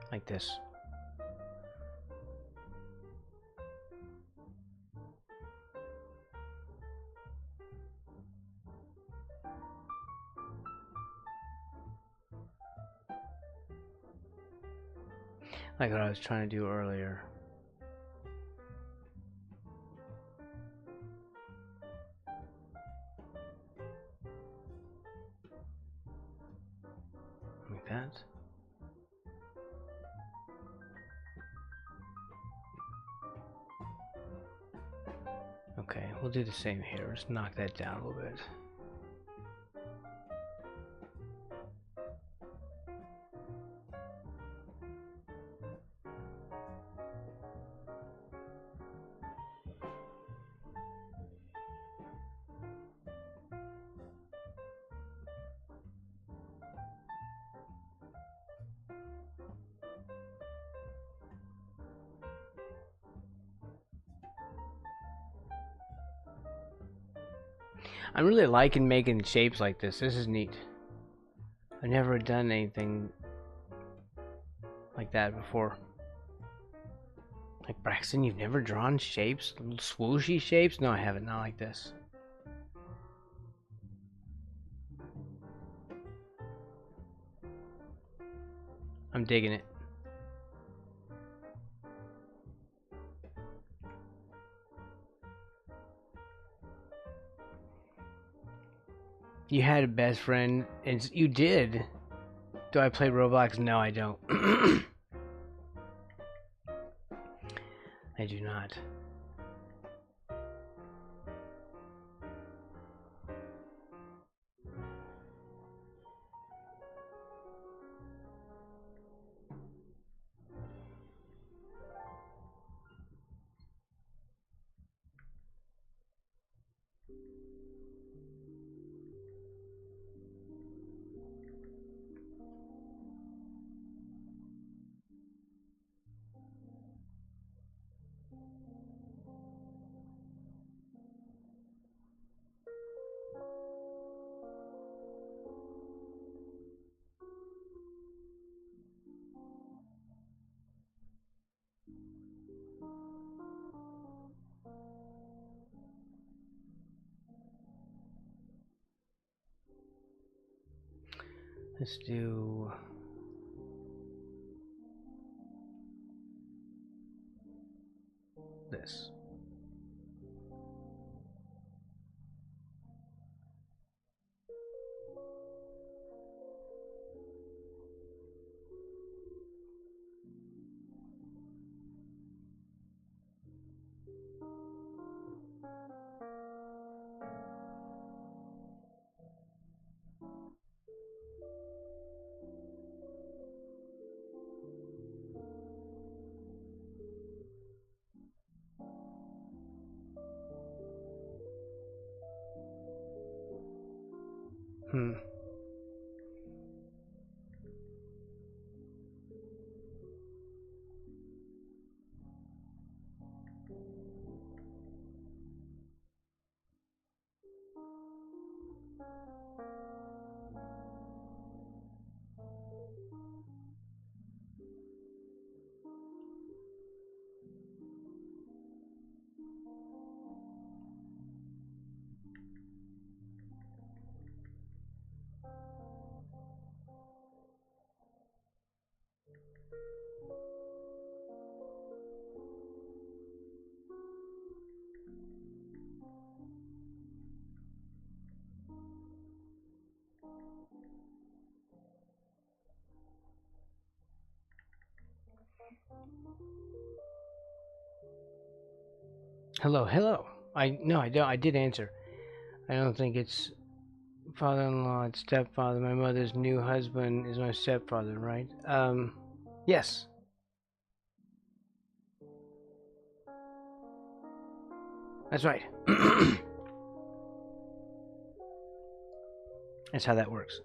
Like this. Like what I was trying to do earlier. Like that. Okay, we'll do the same here. Let's knock that down a little bit. I'm really liking making shapes like this. This is neat. I've never done anything like that before. Like, Braxton, you've never drawn shapes? Little swooshy shapes? No, I haven't. Not like this. I'm digging it. You had a best friend, and you did. Do I play Roblox? No, I don't. I do not. Let's do this. Hello, hello. I did answer. I don't think it's father-in-law, it's stepfather. My mother's new husband is my stepfather, right? Yes. That's right. That's how that works.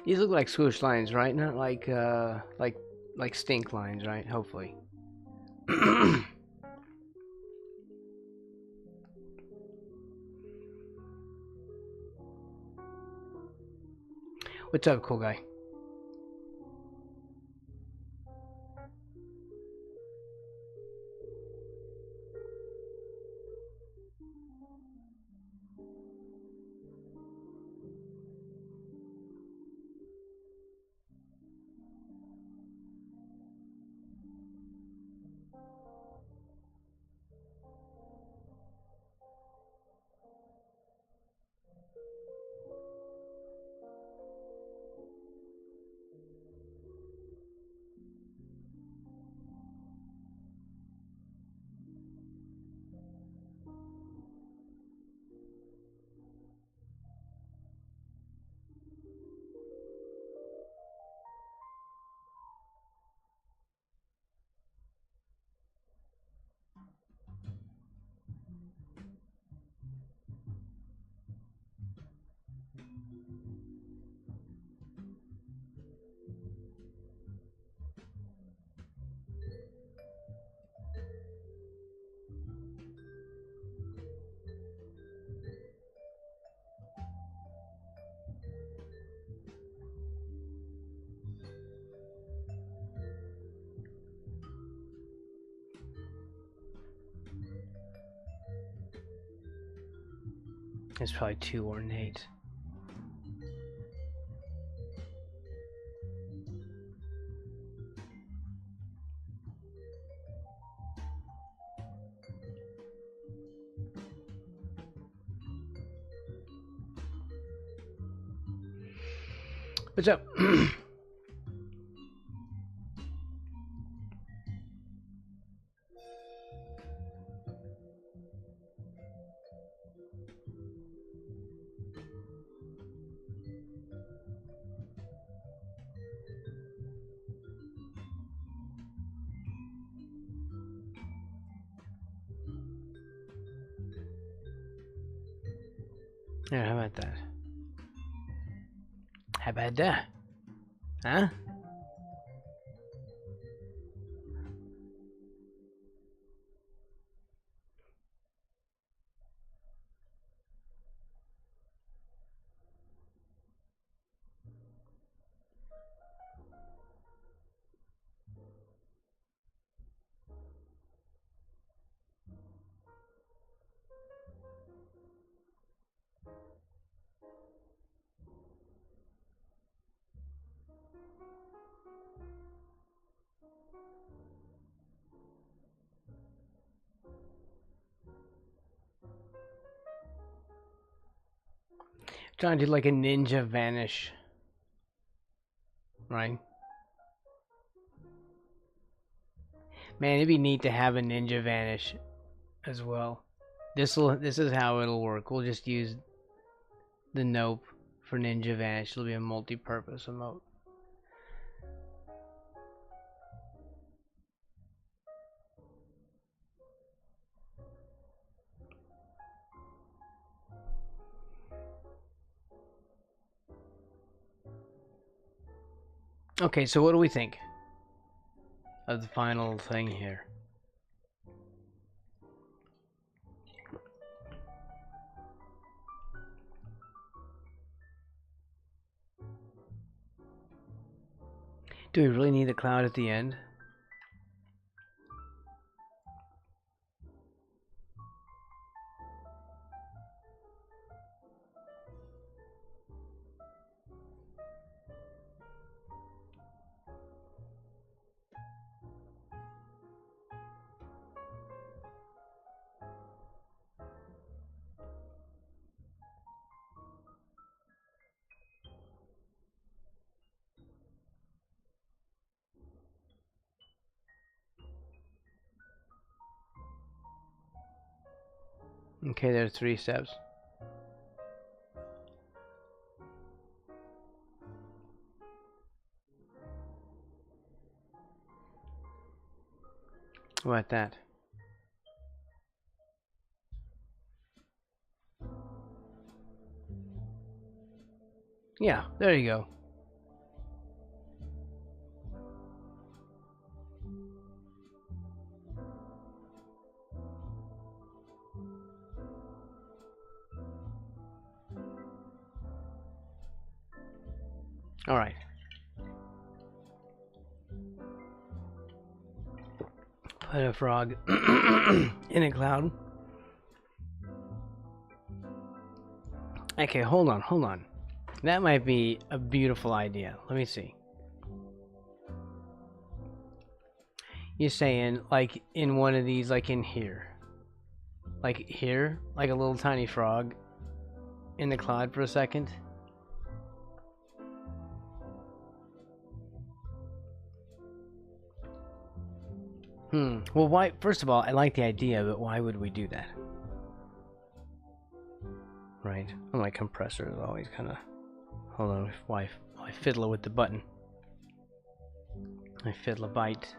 These look like swoosh lines, right? Not like like stink lines, right? Hopefully. What's up, cool guy? It's probably too ornate. What's up? Yeah, how about that? How about that? Huh? Trying to do like a ninja vanish. Right? Man, it'd be neat to have a ninja vanish as well. This is how it'll work. We'll just use the nope for ninja vanish. It'll be a multi-purpose emote. Okay, so what do we think of the final thing here? Do we really need a cloud at the end? Okay, there's 3 steps. What about that? Yeah, there you go. All right. Put a frog in a cloud. Okay, hold on. That might be a beautiful idea. Let me see. You're saying like in one of these, like in here. Like here, like a little tiny frog in the cloud for a second. Well, why? First of all, I like the idea, but why would we do that? Right. Well, my compressor is always kind of. Hold on. Why I fiddle with the button? I fiddle a bite.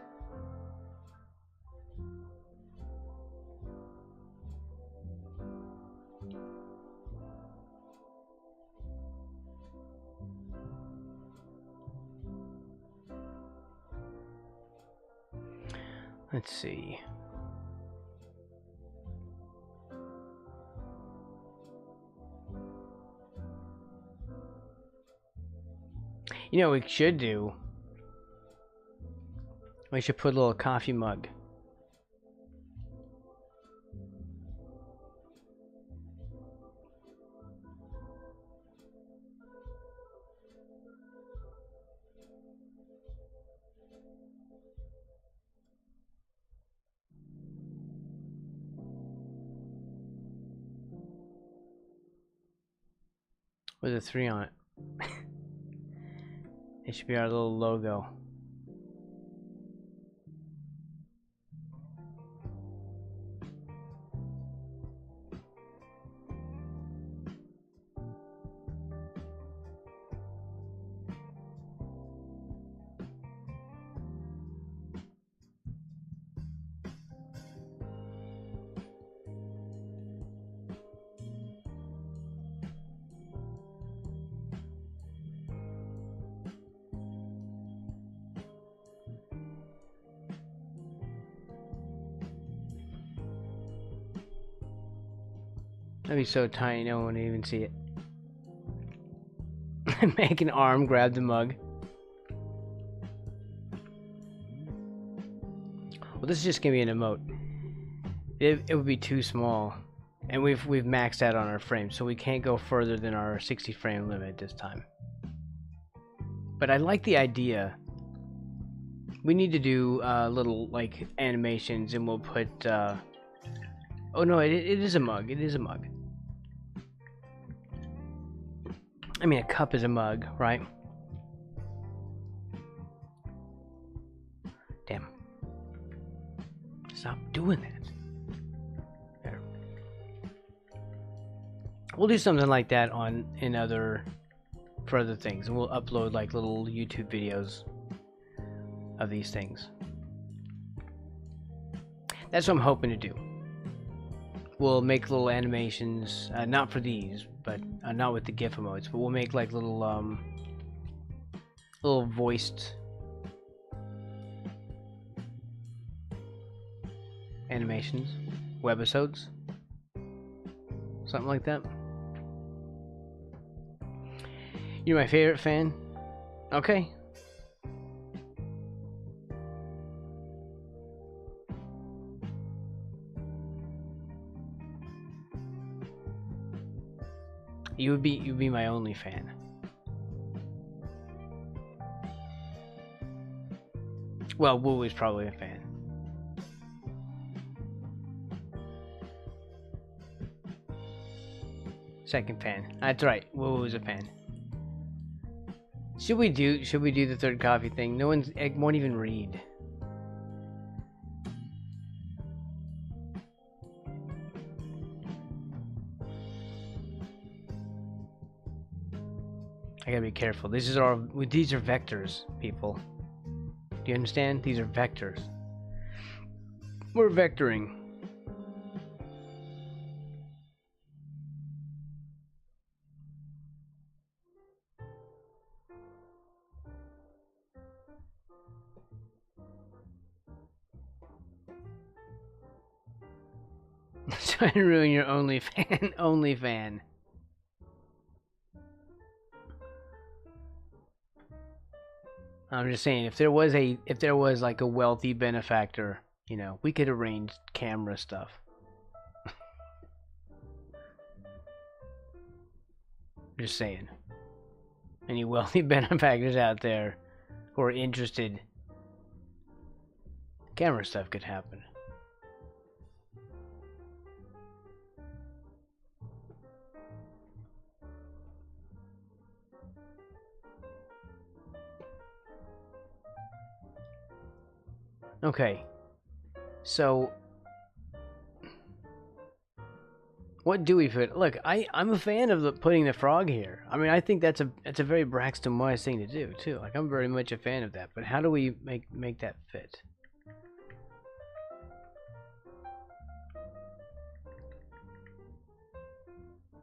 Let's see. You know what we should do? We should put a little coffee mug. With a 3 on it. It should be our little logo. That'd be so tiny, no one would even see it. Make an arm grab the mug. Well, this is just gonna be an emote. It would be too small, and we've maxed out on our frames, so we can't go further than our 60 frame limit this time. But I like the idea. We need to do little like animations, and we'll put. Oh no, it is a mug. It is a mug. I mean, a cup is a mug, right? Damn. Stop doing that. There. We'll do something like that for other things, and we'll upload like little YouTube videos of these things. That's what I'm hoping to do. We'll make little animations, not for these, but not with the GIF emotes, but we'll make like little voiced animations, webisodes, something like that. You're my favorite fan? Okay. You'd be my only fan. Well, Woo is probably a fan. Second fan. That's right. Woo is a fan. Should we do the third coffee thing? No one's won't even read. I gotta be careful. These are vectors, people. Do you understand? These are vectors. We're vectoring. Trying to ruin your only fan. I'm just saying, if there was like a wealthy benefactor, you know, we could arrange camera stuff. Just saying. Any wealthy benefactors out there who are interested, camera stuff could happen. Okay, so what do we put? Look, I'm a fan of putting the frog here. I mean, I think that's a very Braxton Wise thing to do too. Like, I'm very much a fan of that. But how do we make that fit?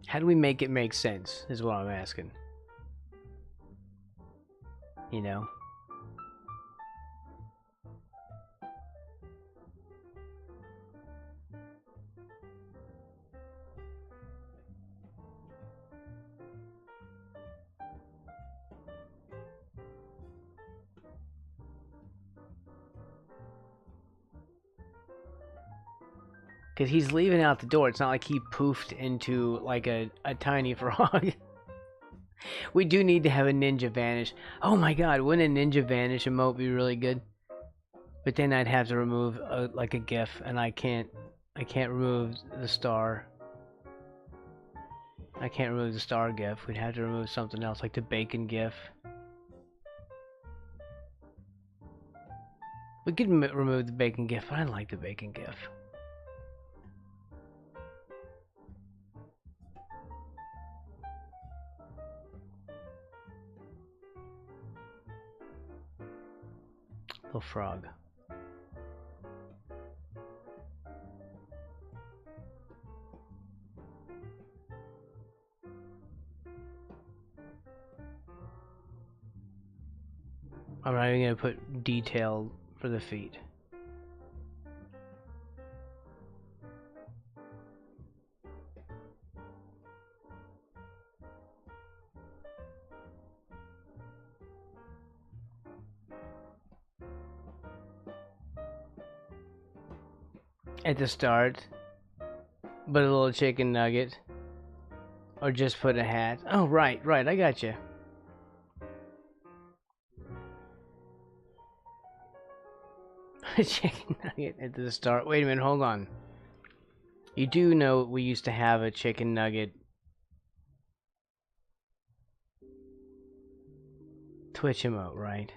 How do we make it make sense? Is what I'm asking. You know. Because he's leaving out the door. It's not like he poofed into like a tiny frog. We do need to have a ninja vanish. Oh my god, wouldn't a ninja vanish emote be really good? But then I'd have to remove like a GIF, and I can't remove the star. I can't remove the star GIF. We'd have to remove something else, like the bacon GIF. We could remove the bacon GIF, but I like the bacon GIF. Little frog. I'm not even gonna put detail for the feet. at the start, but a little chicken nugget. Or just put a hat. Oh, right, I got you. A chicken nugget at the start. Wait a minute, hold on. You do know we used to have a chicken nugget Twitch emote, right?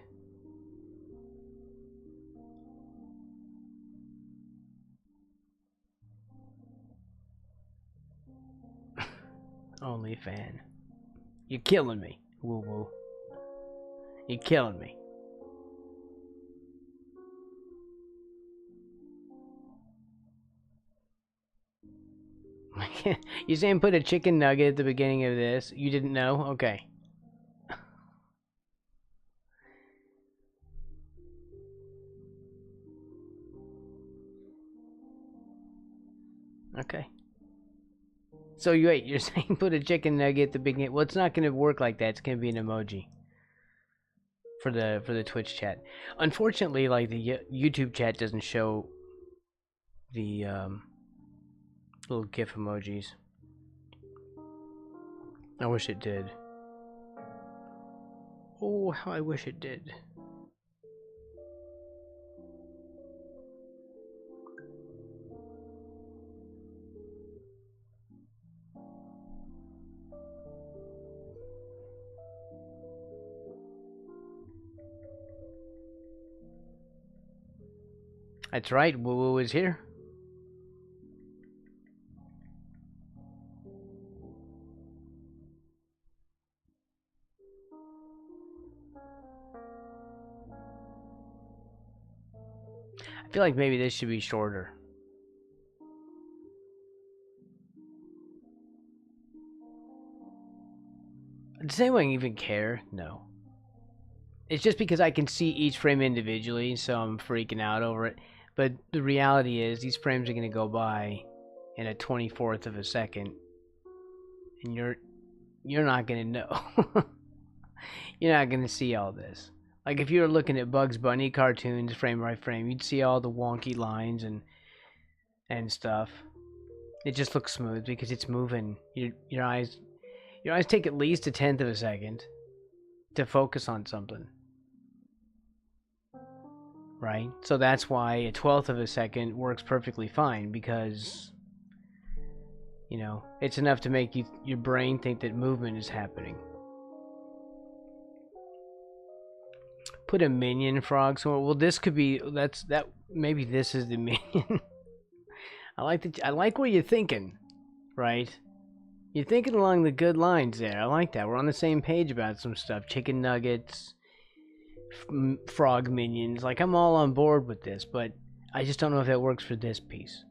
Only fan. You're killing me. Woo woo. You're killing me. You saying put a chicken nugget at the beginning of this? You didn't know? Okay. Okay. So you're saying put a chicken nugget at the beginning? Well, it's not going to work like that. It's going to be an emoji for the Twitch chat. Unfortunately, like the YouTube chat doesn't show the little GIF emojis. I wish it did. Oh, how I wish it did. That's right, Woo Woo is here. I feel like maybe this should be shorter. Does anyone even care? No. It's just because I can see each frame individually, so I'm freaking out over it. But the reality is, these frames are going to go by in a 24th of a second, and you're not going to know. You're not going to see all this. Like if you were looking at Bugs Bunny cartoons frame by frame, you'd see all the wonky lines and stuff. It just looks smooth because it's moving. Your eyes take at least a 1/10 of a second to focus on something. Right? So that's why a 1/12 of a second works perfectly fine, because you know, it's enough to make your brain think that movement is happening. Put a minion frog somewhere. Well, this could be that maybe this is the minion. I like what you're thinking, right? You're thinking along the good lines there. I like that. We're on the same page about some stuff. Chicken nuggets, frog minions. Like, I'm all on board with this, but I just don't know if that works for this piece.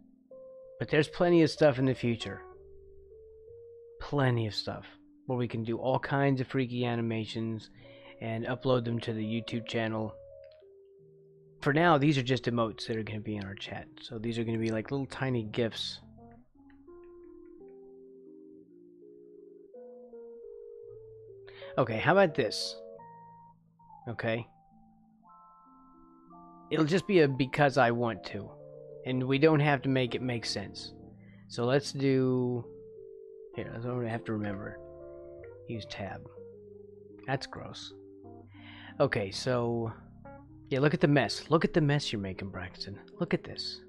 But there's plenty of stuff in the future. Plenty of stuff where we can do all kinds of freaky animations and upload them to the YouTube channel. For now, these are just emotes that are going to be in our chat. So these are going to be like little tiny GIFs. Okay, how about this? Okay. It'll just be a because I want to. And we don't have to make it make sense. So let's do... Here, that's what I have to remember. Use tab. That's gross. Okay, so... Yeah, look at the mess. Look at the mess you're making, Braxton. Look at this.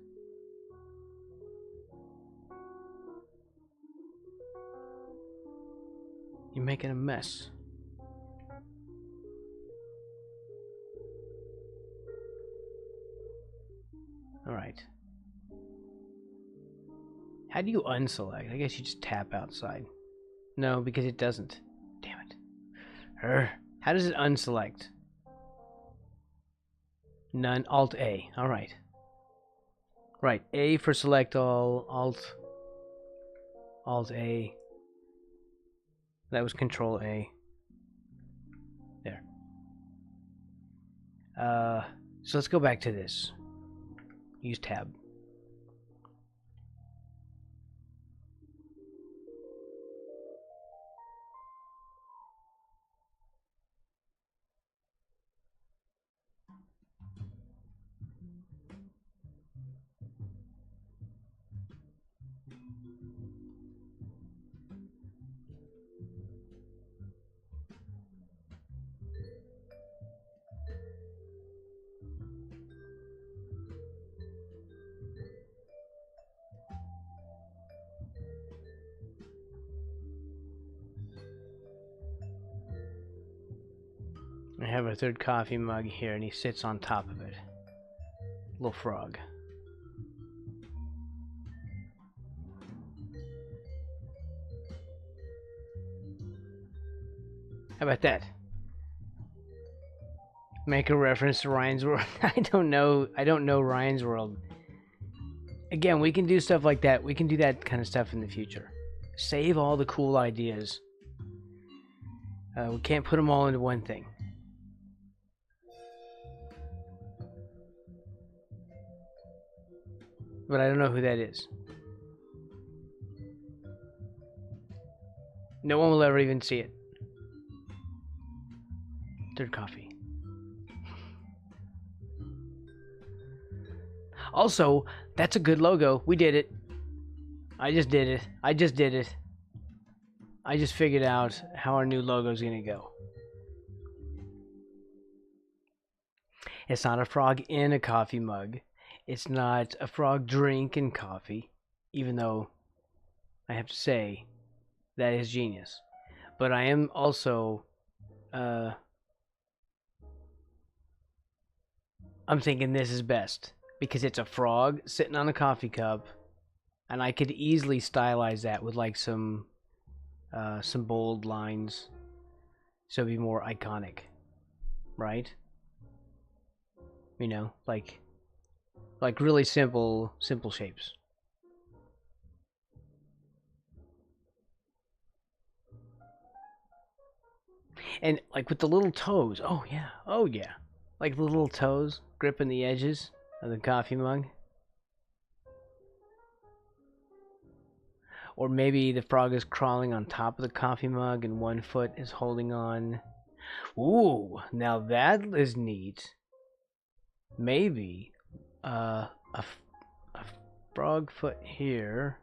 You're making a mess. Alright. How do you unselect? I guess you just tap outside. No, because it doesn't. Damn it. How does it unselect? None. Alt A. Alright. Right. A for select all. Alt A. That was Control A. There. So let's go back to this. Use tab. I have a third coffee mug here, and he sits on top of it. Little frog. How about that? Make a reference to Ryan's World. I don't know Ryan's World. Again, we can do stuff like that. We can do that kind of stuff in the future. Save all the cool ideas. We can't put them all into one thing. But I don't know who that is. No one will ever even see it. Third coffee. Also, that's a good logo. We did it. I just did it. I just figured out how our new logo is going to go. It's not a frog in a coffee mug. It's not a frog drinking coffee, even though I have to say that is genius. But I am also I'm thinking this is best because it's a frog sitting on a coffee cup, and I could easily stylize that with like some bold lines, so it'd be more iconic, right? You know, like really simple shapes. And like with the little toes. Oh yeah. Like the little toes gripping the edges of the coffee mug. Or maybe the frog is crawling on top of the coffee mug and one foot is holding on. Ooh, now that is neat. Maybe a frog foot here.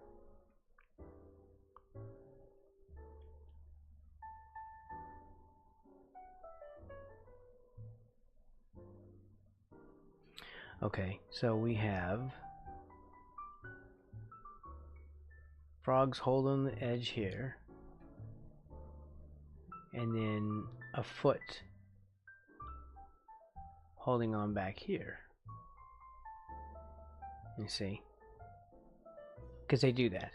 Okay, so we have frogs holding the edge here, and then a foot holding on back here. You see? Because they do that.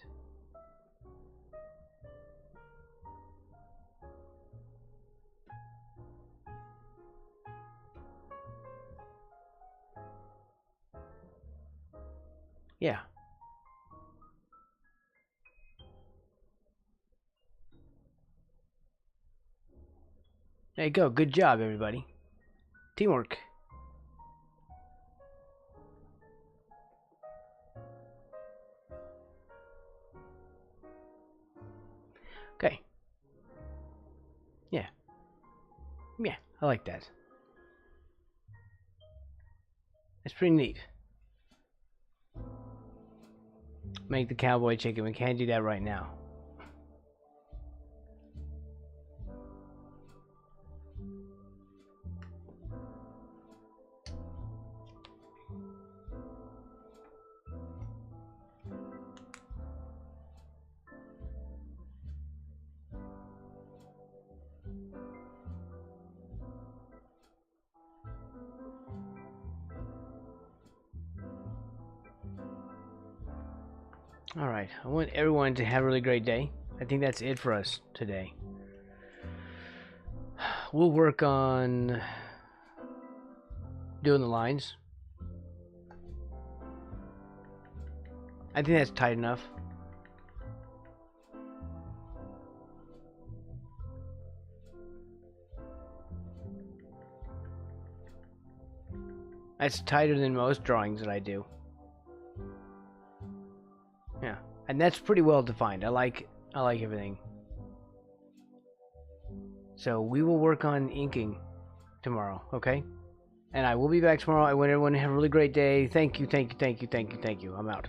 Yeah. There you go. Good job, everybody. Teamwork. Okay. Yeah. Yeah, I like that. It's pretty neat. Make the cowboy chicken. We can't do that right now. Alright, I want everyone to have a really great day. I think that's it for us today. We'll work on doing the lines. I think that's tight enough. That's tighter than most drawings that I do. Yeah, and that's pretty well defined. I like everything. So we will work on inking tomorrow, okay? And I will be back tomorrow. I want everyone to have a really great day. Thank you. I'm out.